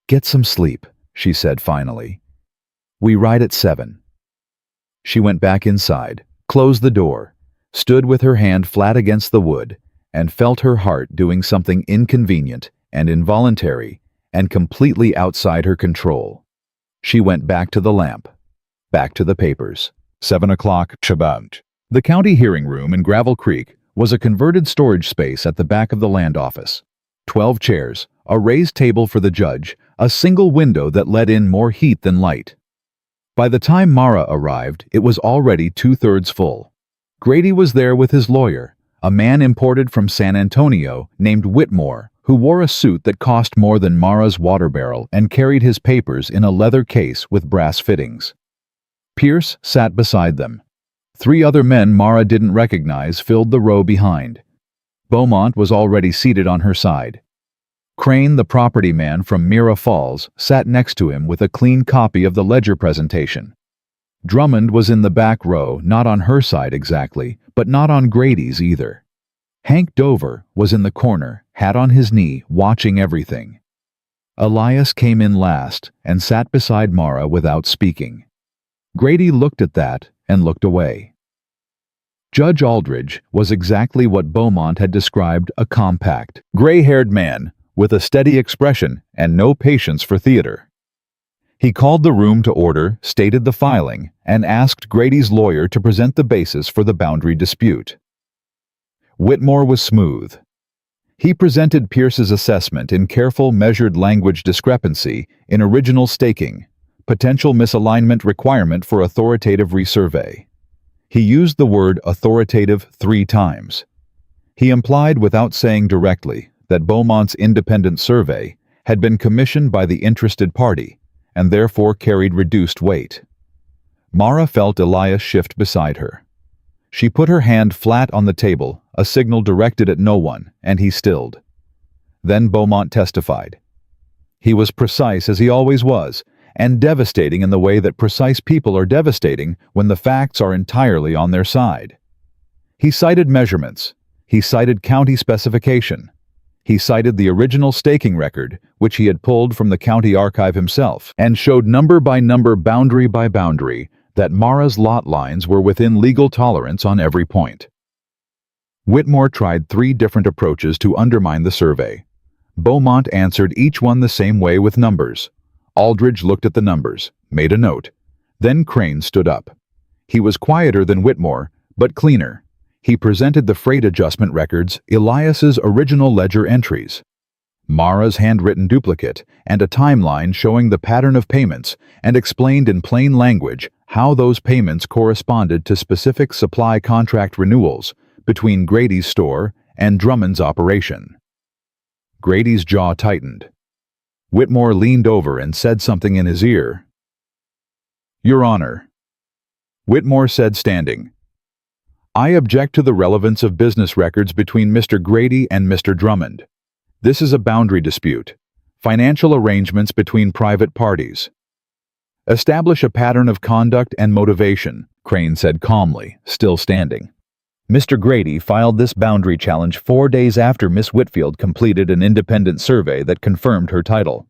"Get some sleep," she said finally. "We ride at 7. She went back inside, closed the door, stood with her hand flat against the wood, and felt her heart doing something inconvenient and involuntary and completely outside her control. She went back to the lamp, back to the papers. 7 o'clock, Shabbat. The county hearing room in Gravel Creek was a converted storage space at the back of the land office. 12 chairs, a raised table for the judge, a single window that let in more heat than light. By the time Mara arrived, it was already 2/3 full. Grady was there with his lawyer, a man imported from San Antonio named Whitmore, who wore a suit that cost more than Mara's water barrel and carried his papers in a leather case with brass fittings. Pierce sat beside them. 3 other men Mara didn't recognize filled the row behind. Beaumont was already seated on her side. Crane, the property man from Mira Falls, sat next to him with a clean copy of the ledger presentation. Drummond was in the back row, not on her side exactly, but not on Grady's either. Hank Dover was in the corner, hat on his knee, watching everything. Elias came in last and sat beside Mara without speaking. Grady looked at that and looked away. Judge Aldridge was exactly what Beaumont had described: a compact, gray-haired man with a steady expression and no patience for theater. He called the room to order, stated the filing, and asked Grady's lawyer to present the basis for the boundary dispute. Whitmore was smooth. He presented Pierce's assessment in careful, measured language: discrepancy in original staking, potential misalignment requirement for authoritative resurvey. He used the word authoritative 3 times. He implied, without saying directly, that Beaumont's independent survey had been commissioned by the interested party and therefore carried reduced weight. Mara felt Elias shift beside her. She put her hand flat on the table, a signal directed at no one, and he stilled. Then Beaumont testified. He was precise, as he always was, and devastating in the way that precise people are devastating when the facts are entirely on their side. He cited measurements. He cited county specification. He cited the original staking record, which he had pulled from the county archive himself, and showed number by number, boundary by boundary, that Mara's lot lines were within legal tolerance on every point. Whitmore tried 3 different approaches to undermine the survey. Beaumont answered each one the same way, with numbers. Aldridge looked at the numbers, made a note. Then Crane stood up. He was quieter than Whitmore, but cleaner. He presented the freight adjustment records, Elias's original ledger entries, Mara's handwritten duplicate, and a timeline showing the pattern of payments, and explained in plain language how those payments corresponded to specific supply contract renewals between Grady's store and Drummond's operation. Grady's jaw tightened. Whitmore leaned over and said something in his ear. "Your Honor," Whitmore said, standing, "I object to the relevance of business records between Mr. Grady and Mr. Drummond. This is a boundary dispute. Financial arrangements between private parties. Establish a pattern of conduct and motivation," Crane said calmly, still standing. "Mr. Grady filed this boundary challenge 4 days after Miss Whitfield completed an independent survey that confirmed her title.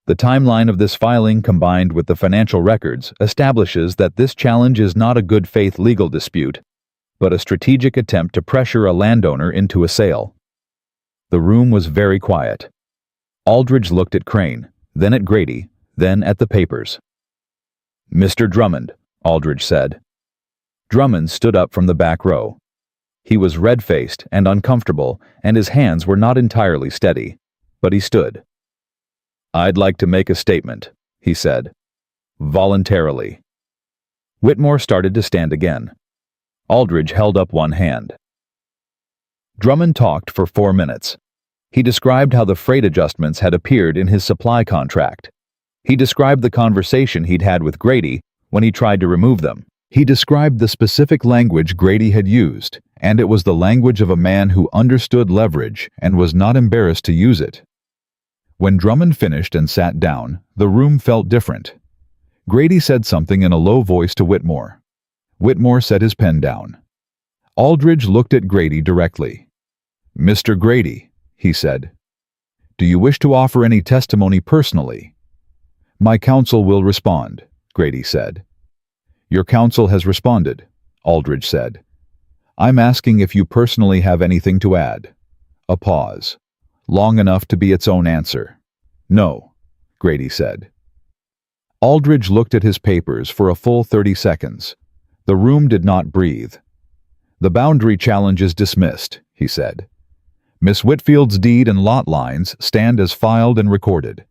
The timeline of this filing, combined with the financial records, establishes that this challenge is not a good faith legal dispute, but a strategic attempt to pressure a landowner into a sale. The room was very quiet. Aldridge looked at Crane, then at Grady, then at the papers. "Mr. Drummond," Aldridge said. Drummond stood up from the back row. He was red-faced and uncomfortable, and his hands were not entirely steady, but he stood. "I'd like to make a statement," he said. "Voluntarily." Whitmore started to stand again. Aldridge held up one hand. Drummond talked for 4 minutes. He described how the freight adjustments had appeared in his supply contract. He described the conversation he'd had with Grady when he tried to remove them. He described the specific language Grady had used, and it was the language of a man who understood leverage and was not embarrassed to use it. When Drummond finished and sat down, the room felt different. Grady said something in a low voice to Whitmore. Whitmore set his pen down. Aldridge looked at Grady directly. "Mr. Grady," he said, "do you wish to offer any testimony personally?" "My counsel will respond," Grady said. "Your counsel has responded," Aldridge said. "I'm asking if you personally have anything to add." A pause, long enough to be its own answer. "No," Grady said. Aldridge looked at his papers for a full 30 seconds. The room did not breathe. "The boundary challenge is dismissed," he said. "Miss Whitfield's deed and lot lines stand as filed and recorded.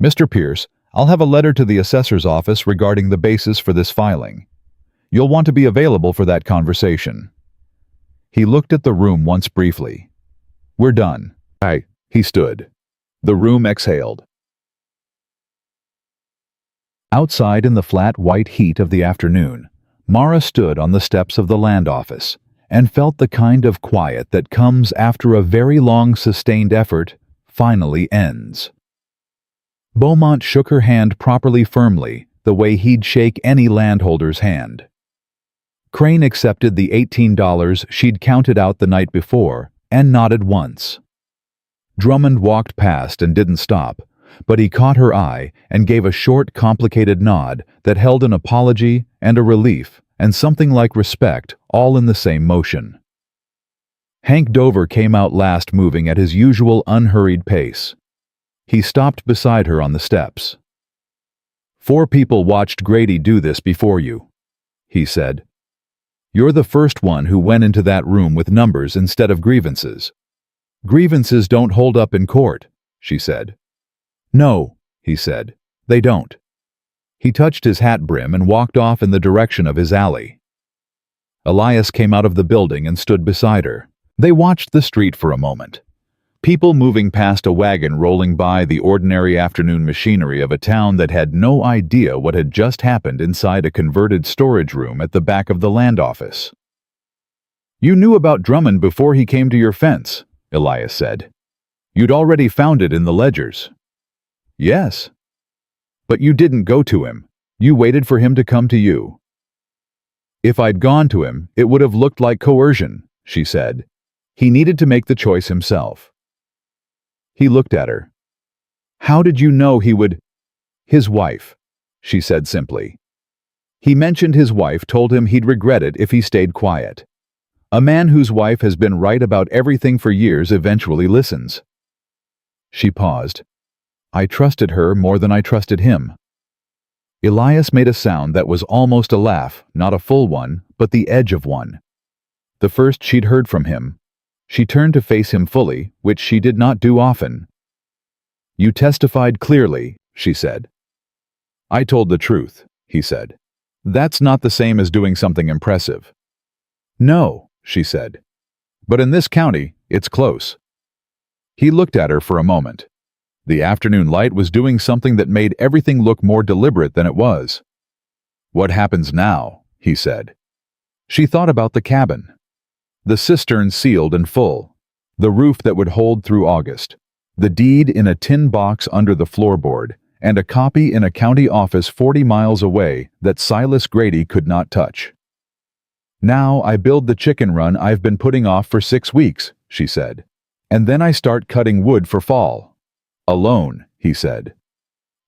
Mr. Pierce, I'll have a letter to the assessor's office regarding the basis for this filing. You'll want to be available for that conversation." He looked at the room once briefly. "We're done." He stood. The room exhaled. Outside in the flat white heat of the afternoon, Mara stood on the steps of the land office and felt the kind of quiet that comes after a very long sustained effort finally ends. Beaumont shook her hand properly firmly, the way he'd shake any landholder's hand. Crane accepted the $18 she'd counted out the night before and nodded once. Drummond walked past and didn't stop, but he caught her eye and gave a short, complicated nod that held an apology and a relief and something like respect all in the same motion. Hank Dover came out last, moving at his usual unhurried pace. He stopped beside her on the steps. "4 people watched Grady do this before you," he said. "You're the first one who went into that room with numbers instead of grievances." "Grievances don't hold up in court," she said. "No," he said, "they don't." He touched his hat brim and walked off in the direction of his alley. Elias came out of the building and stood beside her. They watched the street for a moment. People moving past a wagon rolling by the ordinary afternoon machinery of a town that had no idea what had just happened inside a converted storage room at the back of the land office. "You knew about Drummond before he came to your fence," Elias said. "You'd already found it in the ledgers." "Yes." "But you didn't go to him. You waited for him to come to you." "If I'd gone to him, it would have looked like coercion," she said. "He needed to make the choice himself." He looked at her. "How did you know he would—" "His wife," she said simply. "He mentioned his wife told him he'd regret it if he stayed quiet. A man whose wife has been right about everything for years eventually listens." She paused. "I trusted her more than I trusted him." Elias made a sound that was almost a laugh, not a full one, but the edge of one. The first she'd heard from him. She turned to face him fully, which she did not do often. "You testified clearly," she said. "I told the truth," he said. "That's not the same as doing something impressive." "No," she said. "But in this county, it's close." He looked at her for a moment. The afternoon light was doing something that made everything look more deliberate than it was. "What happens now?" he said. She thought about the cabin. The cistern sealed and full. The roof that would hold through August. The deed in a tin box under the floorboard, and a copy in a county office 40 miles away that Silas Grady could not touch. "Now I build the chicken run I've been putting off for 6 weeks," she said. "And then I start cutting wood for fall." "Alone," he said.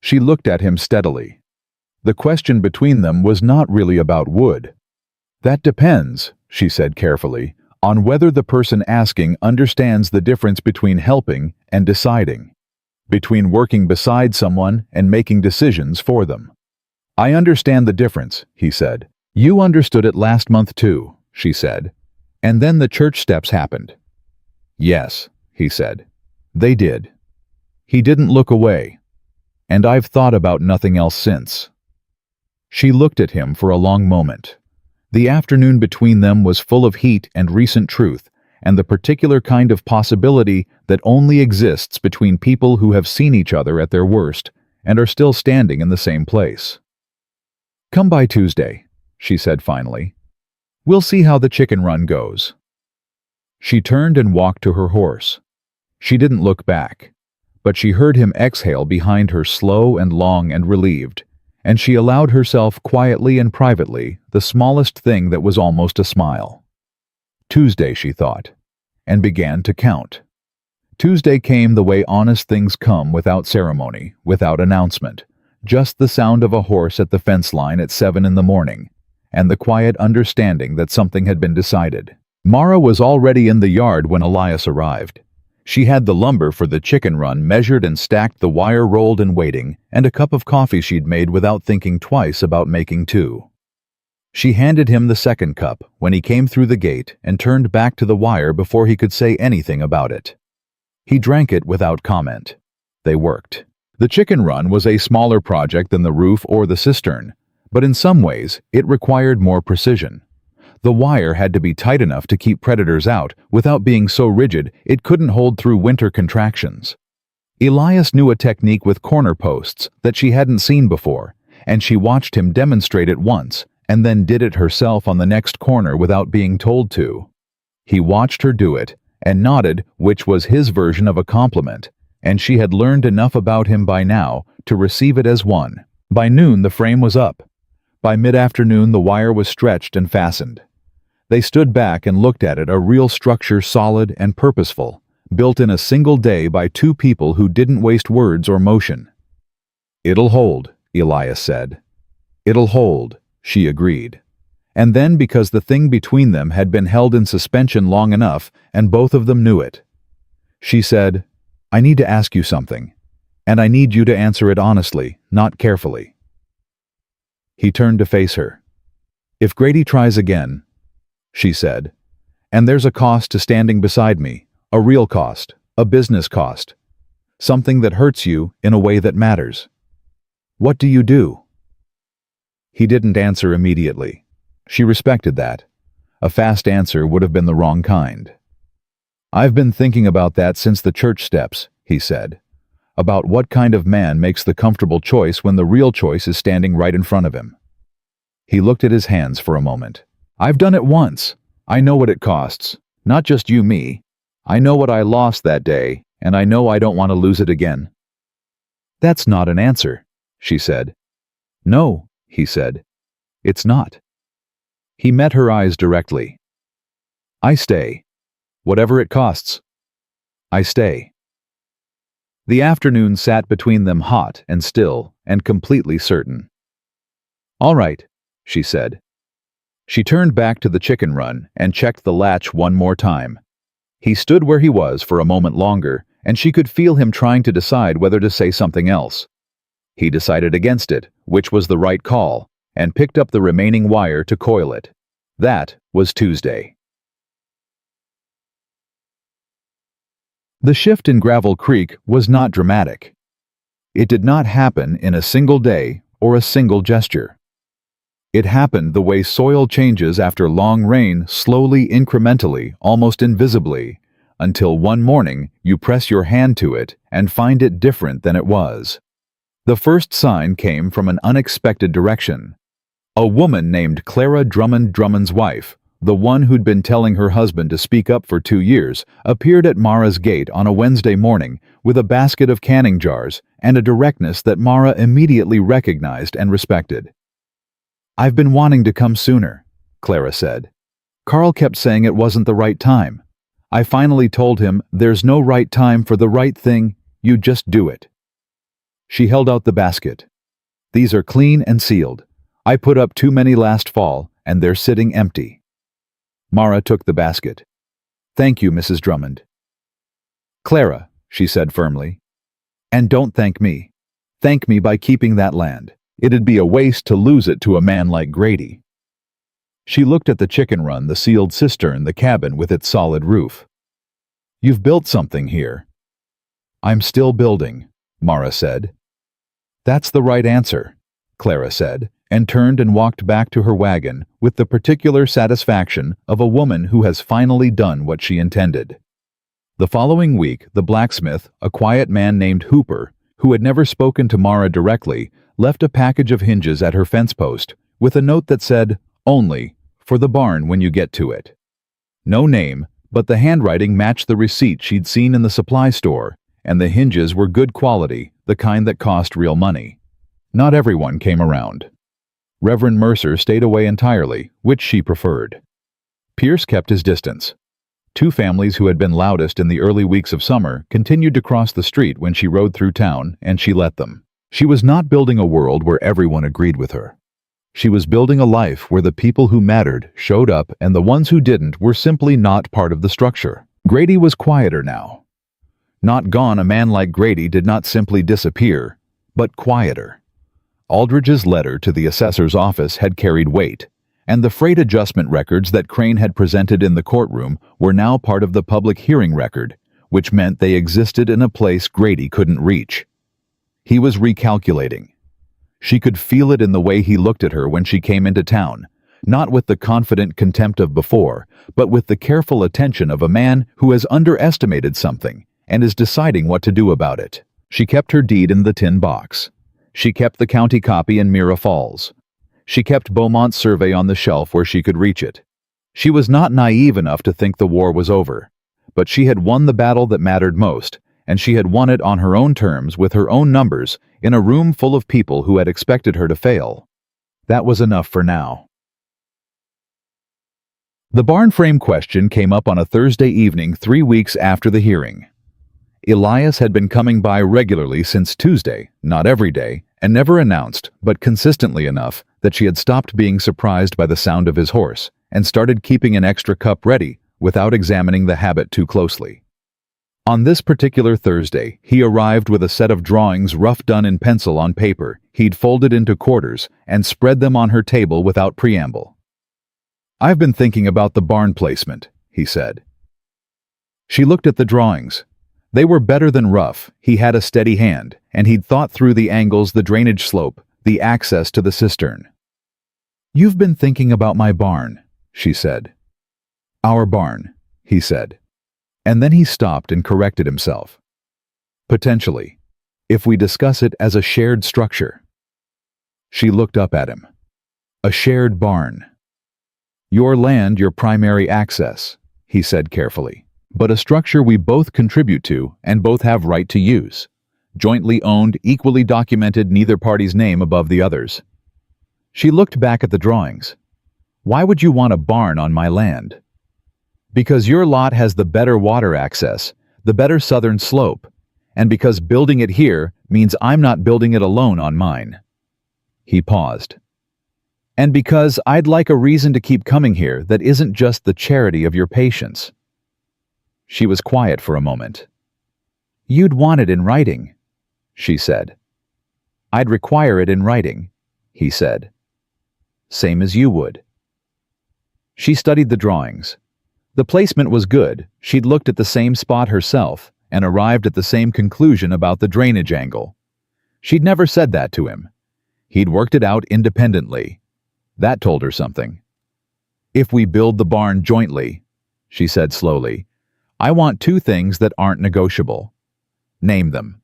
She looked at him steadily. The question between them was not really about wood. "That depends," she said carefully, on whether the person asking understands the difference between helping and deciding, between working beside someone and making decisions for them. "I understand the difference," he said. "You understood it last month too," she said. "And then the church steps happened." "Yes," he said. "They did." He didn't look away. "And I've thought about nothing else since." She looked at him for a long moment. The afternoon between them was full of heat and recent truth, and the particular kind of possibility that only exists between people who have seen each other at their worst and are still standing in the same place. "Come by Tuesday," she said finally. "We'll see how the chicken run goes." She turned and walked to her horse. She didn't look back, but she heard him exhale behind her, slow and long and relieved, and she allowed herself quietly and privately the smallest thing that was almost a smile. Tuesday, she thought, and began to count. Tuesday came the way honest things come, without ceremony, without announcement, just the sound of a horse at the fence line at 7 in the morning, and the quiet understanding that something had been decided. Mara was already in the yard when Elias arrived. She had the lumber for the chicken run measured and stacked, the wire rolled and waiting, and a cup of coffee she'd made without thinking twice about making two. She handed him the second cup when he came through the gate and turned back to the wire before he could say anything about it. He drank it without comment. They worked. The chicken run was a smaller project than the roof or the cistern, but in some ways it required more precision. The wire had to be tight enough to keep predators out without being so rigid it couldn't hold through winter contractions. Elias knew a technique with corner posts that she hadn't seen before, and she watched him demonstrate it once and then did it herself on the next corner without being told to. He watched her do it and nodded, which was his version of a compliment, and she had learned enough about him by now to receive it as one. By noon the frame was up. By mid-afternoon the wire was stretched and fastened. They stood back and looked at it, a real structure, solid and purposeful, built in a single day by two people who didn't waste words or motion. "It'll hold," Elias said. "It'll hold," she agreed. And then, because the thing between them had been held in suspension long enough and both of them knew it, she said, "I need to ask you something, and I need you to answer it honestly, not carefully." He turned to face her. "If Grady tries again," she said, "and there's a cost to standing beside me, a real cost, a business cost, something that hurts you in a way that matters, what do you do?" He didn't answer immediately. She respected that. A fast answer would have been the wrong kind. "I've been thinking about that since the church steps," he said, "about what kind of man makes the comfortable choice when the real choice is standing right in front of him." He looked at his hands for a moment. "I've done it once. I know what it costs. Not just you, me. I know what I lost that day, and I know I don't want to lose it again." "That's not an answer," she said. "No," he said. "It's not." He met her eyes directly. "I stay. Whatever it costs. I stay." The afternoon sat between them, hot and still and completely certain. "All right," she said. She turned back to the chicken run and checked the latch one more time. He stood where he was for a moment longer, and she could feel him trying to decide whether to say something else. He decided against it, which was the right call, and picked up the remaining wire to coil it. That was Tuesday. The shift in Gravel Creek was not dramatic. It did not happen in a single day or a single gesture. It happened the way soil changes after long rain, slowly, incrementally, almost invisibly, until one morning you press your hand to it and find it different than it was. The first sign came from an unexpected direction. A woman named Clara Drummond's wife, the one who'd been telling her husband to speak up for 2 years, appeared at Mara's gate on a Wednesday morning with a basket of canning jars and a directness that Mara immediately recognized and respected. "I've been wanting to come sooner," Clara said. "Carl kept saying it wasn't the right time. I finally told him there's no right time for the right thing, you just do it." She held out the basket. "These are clean and sealed. I put up too many last fall, and they're sitting empty." Mara took the basket. Thank you, Mrs. Drummond. Clara, she said firmly. And don't thank me. Thank me by keeping that land. It'd be a waste to lose it to a man like Grady. She looked at the chicken run, the sealed cistern, the cabin with its solid roof. You've built something here. I'm still building, Mara said. That's the right answer, Clara said, and turned and walked back to her wagon with the particular satisfaction of a woman who has finally done what she intended. The following week, the blacksmith, a quiet man named Hooper, who had never spoken to Mara directly, left a package of hinges at her fence post with a note that said, "Only for the barn when you get to it." No name, but the handwriting matched the receipt she'd seen in the supply store, and the hinges were good quality, the kind that cost real money. Not everyone came around. Reverend Mercer stayed away entirely, which she preferred. Pierce kept his distance. Two families who had been loudest in the early weeks of summer continued to cross the street when she rode through town, and she let them. She was not building a world where everyone agreed with her. She was building a life where the people who mattered showed up and the ones who didn't were simply not part of the structure. Grady was quieter now. Not gone, a man like Grady did not simply disappear, but quieter. Aldridge's letter to the assessor's office had carried weight, and the freight adjustment records that Crane had presented in the courtroom were now part of the public hearing record, which meant they existed in a place Grady couldn't reach. He was recalculating. She could feel it in the way he looked at her when she came into town, not with the confident contempt of before, but with the careful attention of a man who has underestimated something and is deciding what to do about it. She kept her deed in the tin box. She kept the county copy in Mira Falls. She kept Beaumont's survey on the shelf where she could reach it. She was not naive enough to think the war was over, but she had won the battle that mattered most, and she had won it on her own terms with her own numbers in a room full of people who had expected her to fail. That was enough for now. The barn frame question came up on a Thursday evening 3 weeks after the hearing. Elias had been coming by regularly since Tuesday, not every day, and never announced, but consistently enough, that she had stopped being surprised by the sound of his horse and started keeping an extra cup ready without examining the habit too closely. On this particular Thursday, he arrived with a set of drawings rough done in pencil on paper he'd folded into quarters and spread them on her table without preamble. "I've been thinking about the barn placement," he said. She looked at the drawings. They were better than rough. He had a steady hand, and he'd thought through the angles, the drainage slope, the access to the cistern. "You've been thinking about my barn," she said. "Our barn," he said. And then he stopped and corrected himself. "Potentially, if we discuss it as a shared structure." She looked up at him. "A shared barn." "Your land, your primary access," he said carefully, "but a structure we both contribute to and both have right to use. Jointly owned, equally documented, neither party's name above the other's." She looked back at the drawings. "Why would you want a barn on my land?" "Because your lot has the better water access, the better southern slope, and because building it here means I'm not building it alone on mine." He paused. "And because I'd like a reason to keep coming here that isn't just the charity of your patience." She was quiet for a moment. "You'd want it in writing," she said. "I'd require it in writing," he said. "Same as you would." She studied the drawings. The placement was good. She'd looked at the same spot herself and arrived at the same conclusion about the drainage angle. She'd never said that to him. He'd worked it out independently. That told her something. "If we build the barn jointly," she said slowly, "I want two things that aren't negotiable." "Name them."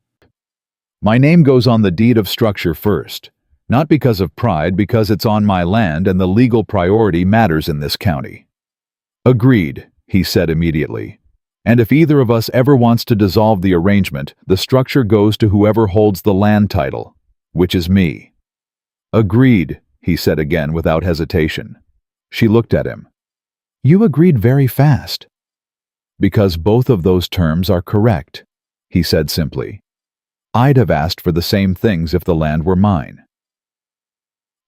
"My name goes on the deed of structure first. Not because of pride, because it's on my land and the legal priority matters in this county." "Agreed," he said immediately. "And if either of us ever wants to dissolve the arrangement, the structure goes to whoever holds the land title, which is me." "Agreed," he said again without hesitation. She looked at him. "You agreed very fast." "Because both of those terms are correct," he said simply. "I'd have asked for the same things if the land were mine."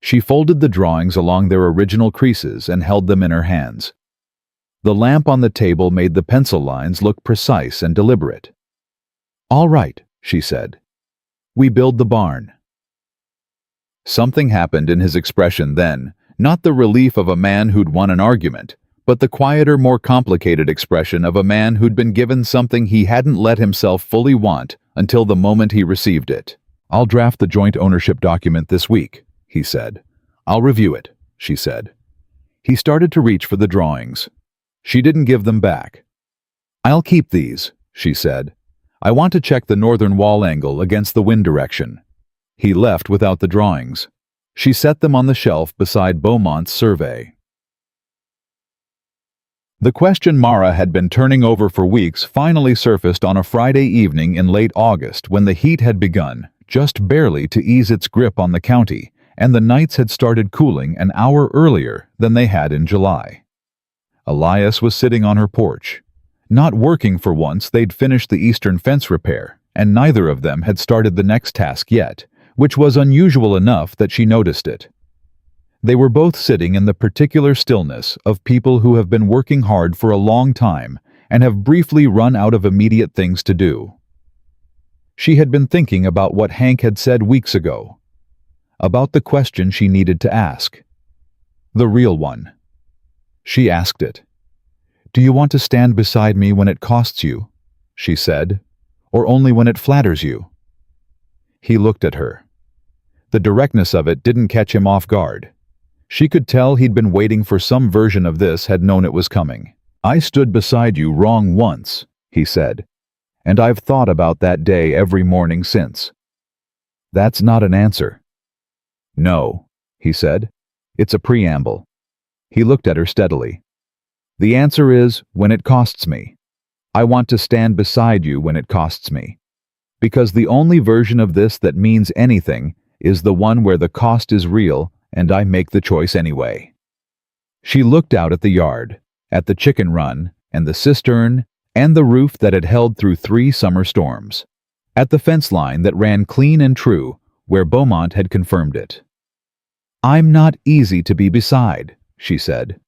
She folded the drawings along their original creases and held them in her hands. The lamp on the table made the pencil lines look precise and deliberate. "All right," she said. "We build the barn." Something happened in his expression then, not the relief of a man who'd won an argument, but the quieter, more complicated expression of a man who'd been given something he hadn't let himself fully want until the moment he received it. "I'll draft the joint ownership document this week," he said. "I'll review it," she said. He started to reach for the drawings. She didn't give them back. "I'll keep these," she said. "I want to check the northern wall angle against the wind direction." He left without the drawings. She set them on the shelf beside Beaumont's survey. The question Mara had been turning over for weeks finally surfaced on a Friday evening in late August when the heat had begun, just barely to ease its grip on the county, and the nights had started cooling an hour earlier than they had in July. Elias was sitting on her porch. Not working for once, they'd finished the eastern fence repair, and neither of them had started the next task yet, which was unusual enough that she noticed it. They were both sitting in the particular stillness of people who have been working hard for a long time and have briefly run out of immediate things to do. She had been thinking about what Hank had said weeks ago, about the question she needed to ask. The real one. She asked it. "Do you want to stand beside me when it costs you?" she said, "or only when it flatters you?" He looked at her. The directness of it didn't catch him off guard. She could tell he'd been waiting for some version of this, had known it was coming. "I stood beside you wrong once," he said, "and I've thought about that day every morning since." "That's not an answer." "No," he said. "It's a preamble." He looked at her steadily. "The answer is, when it costs me. I want to stand beside you when it costs me. Because the only version of this that means anything is the one where the cost is real and I make the choice anyway." She looked out at the yard, at the chicken run, and the cistern, and the roof that had held through 3 summer storms, at the fence line that ran clean and true where Beaumont had confirmed it. "I'm not easy to be beside," she said.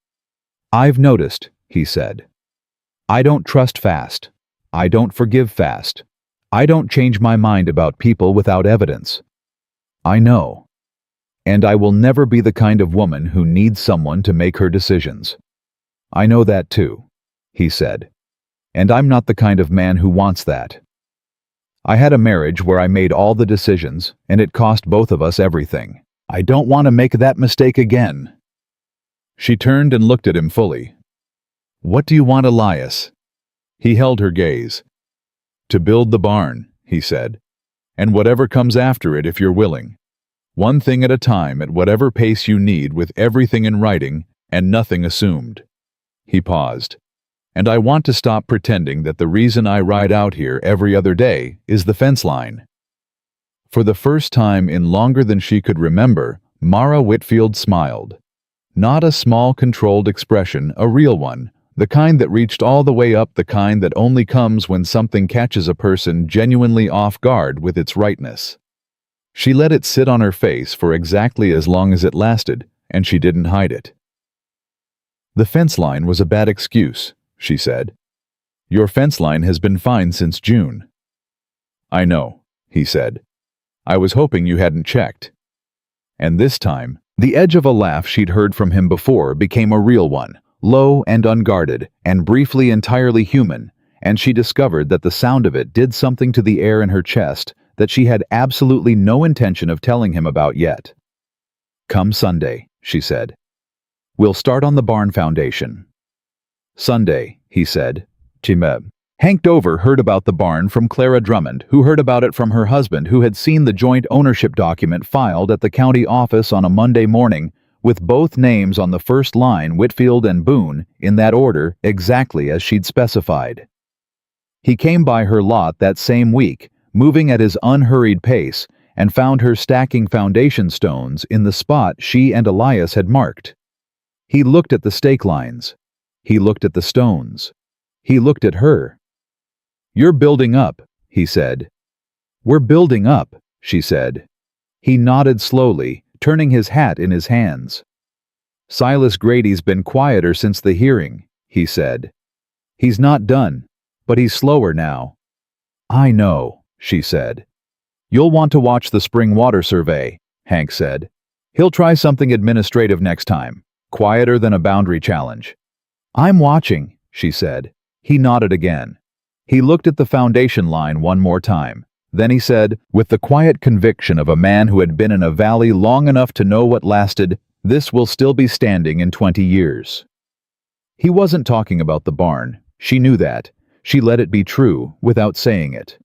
"I've noticed," he said. "I don't trust fast. I don't forgive fast. I don't change my mind about people without evidence. I know. And I will never be the kind of woman who needs someone to make her decisions. I know that too," he said. "And I'm not the kind of man who wants that. I had a marriage where I made all the decisions, and it cost both of us everything. I don't want to make that mistake again." She turned and looked at him fully. "What do you want, Elias?" He held her gaze. "To build the barn," he said. "And whatever comes after it if you're willing. One thing at a time at whatever pace you need, with everything in writing and nothing assumed." He paused. "And I want to stop pretending that the reason I ride out here every other day is the fence line." For the first time in longer than she could remember, Mara Whitfield smiled. Not a small, controlled expression, a real one, the kind that reached all the way up, the kind that only comes when something catches a person genuinely off guard with its rightness. She let it sit on her face for exactly as long as it lasted, and she didn't hide it. "The fence line was a bad excuse," she said. "Your fence line has been fine since June." "I know," he said. "I was hoping you hadn't checked." And this time, the edge of a laugh she'd heard from him before became a real one, low and unguarded, and briefly entirely human, and she discovered that the sound of it did something to the air in her chest that she had absolutely no intention of telling him about yet. "Come Sunday," she said. "We'll start on the barn foundation." "Sunday," he said. "Chimeb." Hank Dover heard about the barn from Clara Drummond, who heard about it from her husband, who had seen the joint ownership document filed at the county office on a Monday morning, with both names on the first line, Whitfield and Boone, in that order, exactly as she'd specified. He came by her lot that same week, moving at his unhurried pace, and found her stacking foundation stones in the spot she and Elias had marked. He looked at the stake lines. He looked at the stones. He looked at her. "You're building up," he said. "We're building up," she said. He nodded slowly, turning his hat in his hands. "Silas Grady's been quieter since the hearing," he said. He's not done, but he's slower now. I know, she said. You'll want to watch the spring water survey, Hank said. He'll try something administrative next time, quieter than a boundary challenge. I'm watching, she said. He nodded again. He looked at the foundation line one more time. Then he said, with the quiet conviction of a man who had been in a valley long enough to know what lasted, this will still be standing in 20 years. He wasn't talking about the barn. She knew that. She let it be true without saying it.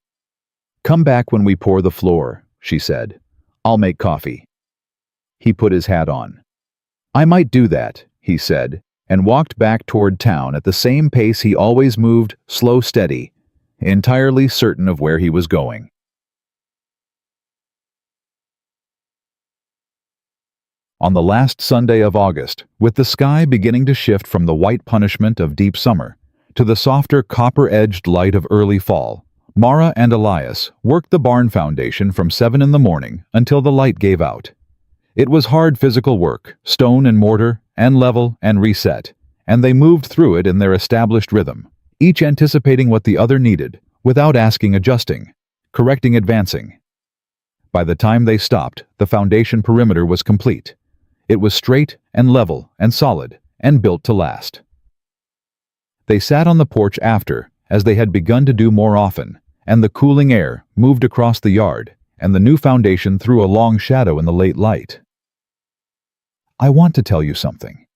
Come back when we pour the floor, she said. I'll make coffee. He put his hat on. I might do that, he said, and walked back toward town at the same pace he always moved, slow, steady, entirely certain of where he was going. On the last Sunday of August, with the sky beginning to shift from the white punishment of deep summer to the softer copper-edged light of early fall, Mara and Elias worked the barn foundation from 7 in the morning until the light gave out. It was hard physical work, stone and mortar, and level and reset, and they moved through it in their established rhythm, each anticipating what the other needed, without asking, adjusting, correcting, advancing. By the time they stopped, the foundation perimeter was complete. It was straight and level and solid and built to last. They sat on the porch after, as they had begun to do more often, and the cooling air moved across the yard, and the new foundation threw a long shadow in the late light. I want to tell you something,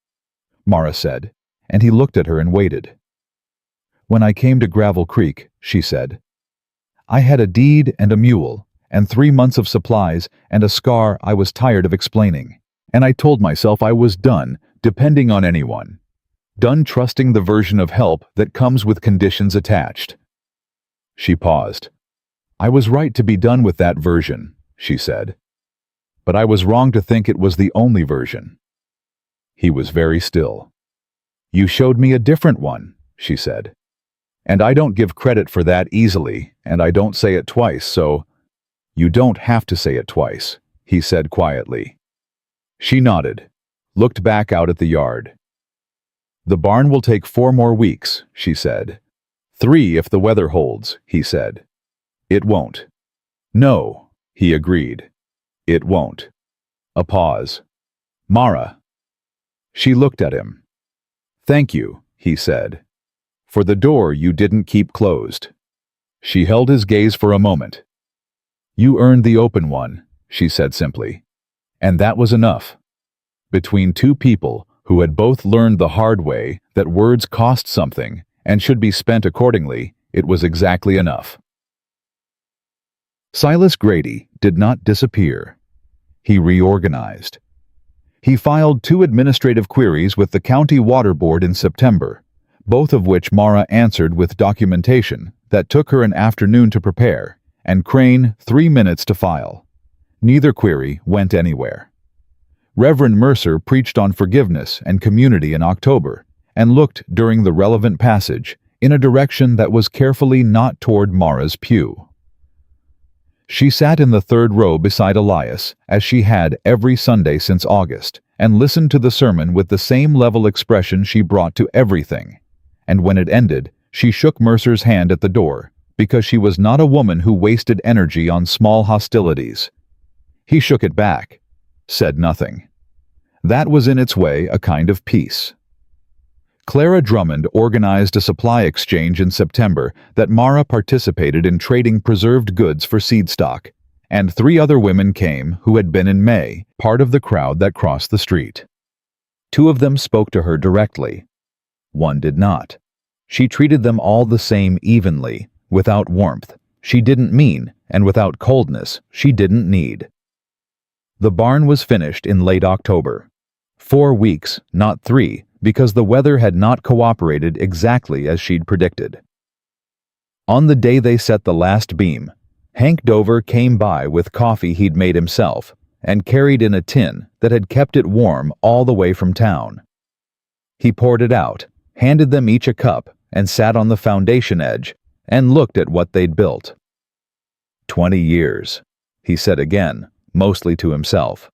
Mara said, and he looked at her and waited. When I came to Gravel Creek, she said, I had a deed and a mule, and 3 months of supplies and a scar I was tired of explaining, and I told myself I was done depending on anyone. Done trusting the version of help that comes with conditions attached. She paused. I was right to be done with that version, she said. But I was wrong to think it was the only version. He was very still. You showed me a different one, she said. And I don't give credit for that easily, and I don't say it twice, so... You don't have to say it twice, he said quietly. She nodded, looked back out at the yard. The barn will take 4 more weeks, she said. 3 if the weather holds, he said. It won't. No, he agreed. It won't. A pause. Mara. She looked at him. Thank you, he said. For the door you didn't keep closed. She held his gaze for a moment. You earned the open one, she said simply. And that was enough. Between 2 people who had both learned the hard way that words cost something and should be spent accordingly, it was exactly enough. Silas Grady did not disappear. He reorganized. He filed 2 administrative queries with the County Water Board in September, both of which Mara answered with documentation that took her an afternoon to prepare, and Crane 3 minutes to file. Neither query went anywhere. Reverend Mercer preached on forgiveness and community in October, and looked during the relevant passage in a direction that was carefully not toward Mara's pew. She sat in the 3rd row beside Elias, as she had every Sunday since August, and listened to the sermon with the same level expression she brought to everything. And when it ended, she shook Mercer's hand at the door, because she was not a woman who wasted energy on small hostilities. He shook it back, said nothing. That was in its way a kind of peace. Clara Drummond organized a supply exchange in September that Mara participated in trading preserved goods for seed stock, and 3 other women came who had been in May, part of the crowd that crossed the street. 2 of them spoke to her directly. 1 did not. She treated them all the same evenly, without warmth. She didn't mean, and without coldness, she didn't need. The barn was finished in late October. 4 weeks, not 3, because the weather had not cooperated exactly as she'd predicted. On the day they set the last beam, Hank Dover came by with coffee he'd made himself and carried in a tin that had kept it warm all the way from town. He poured it out, handed them each a cup, and sat on the foundation edge and looked at what they'd built. 20 years, he said again, mostly to himself.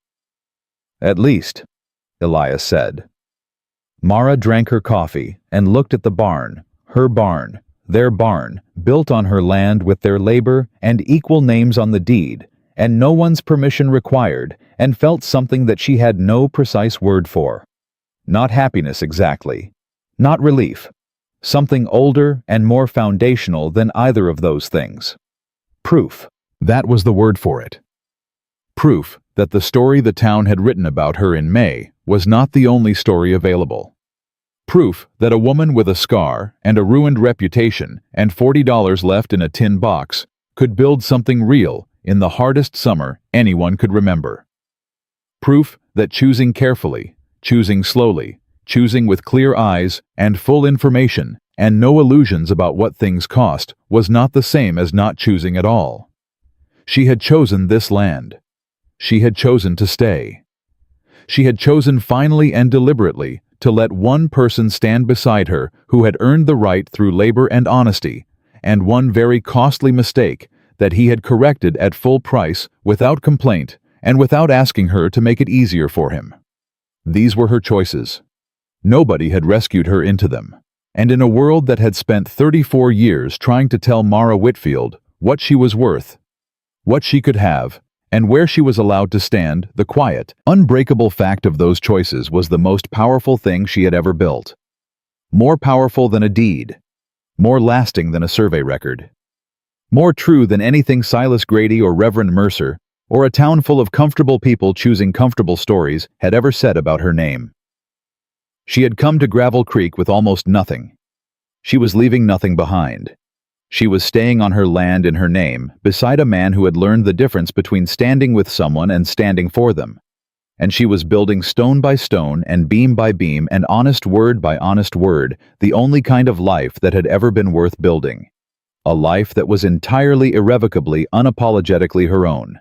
At least, Elias said. Mara drank her coffee and looked at the barn, her barn, their barn, built on her land with their labor and equal names on the deed, and no one's permission required, and felt something that she had no precise word for. Not happiness exactly. Not relief. Something older and more foundational than either of those things. Proof. That was the word for it. Proof that the story the town had written about her in May was not the only story available. Proof that a woman with a scar and a ruined reputation and $40 left in a tin box could build something real in the hardest summer anyone could remember. Proof that choosing carefully, choosing slowly, choosing with clear eyes and full information and no illusions about what things cost was not the same as not choosing at all. She had chosen this land. She had chosen to stay. She had chosen finally and deliberately to let one person stand beside her who had earned the right through labor and honesty, and one very costly mistake that he had corrected at full price without complaint and without asking her to make it easier for him. These were her choices. Nobody had rescued her into them. And in a world that had spent 34 years trying to tell Mara Whitfield what she was worth, what she could have, and where she was allowed to stand, the quiet, unbreakable fact of those choices was the most powerful thing she had ever built. More powerful than a deed. More lasting than a survey record. More true than anything Silas Grady or Reverend Mercer, or a town full of comfortable people choosing comfortable stories, had ever said about her name. She had come to Gravel Creek with almost nothing. She was leaving nothing behind. She was staying on her land in her name, beside a man who had learned the difference between standing with someone and standing for them. And she was building stone by stone and beam by beam and honest word by honest word, the only kind of life that had ever been worth building. A life that was entirely, irrevocably, unapologetically her own.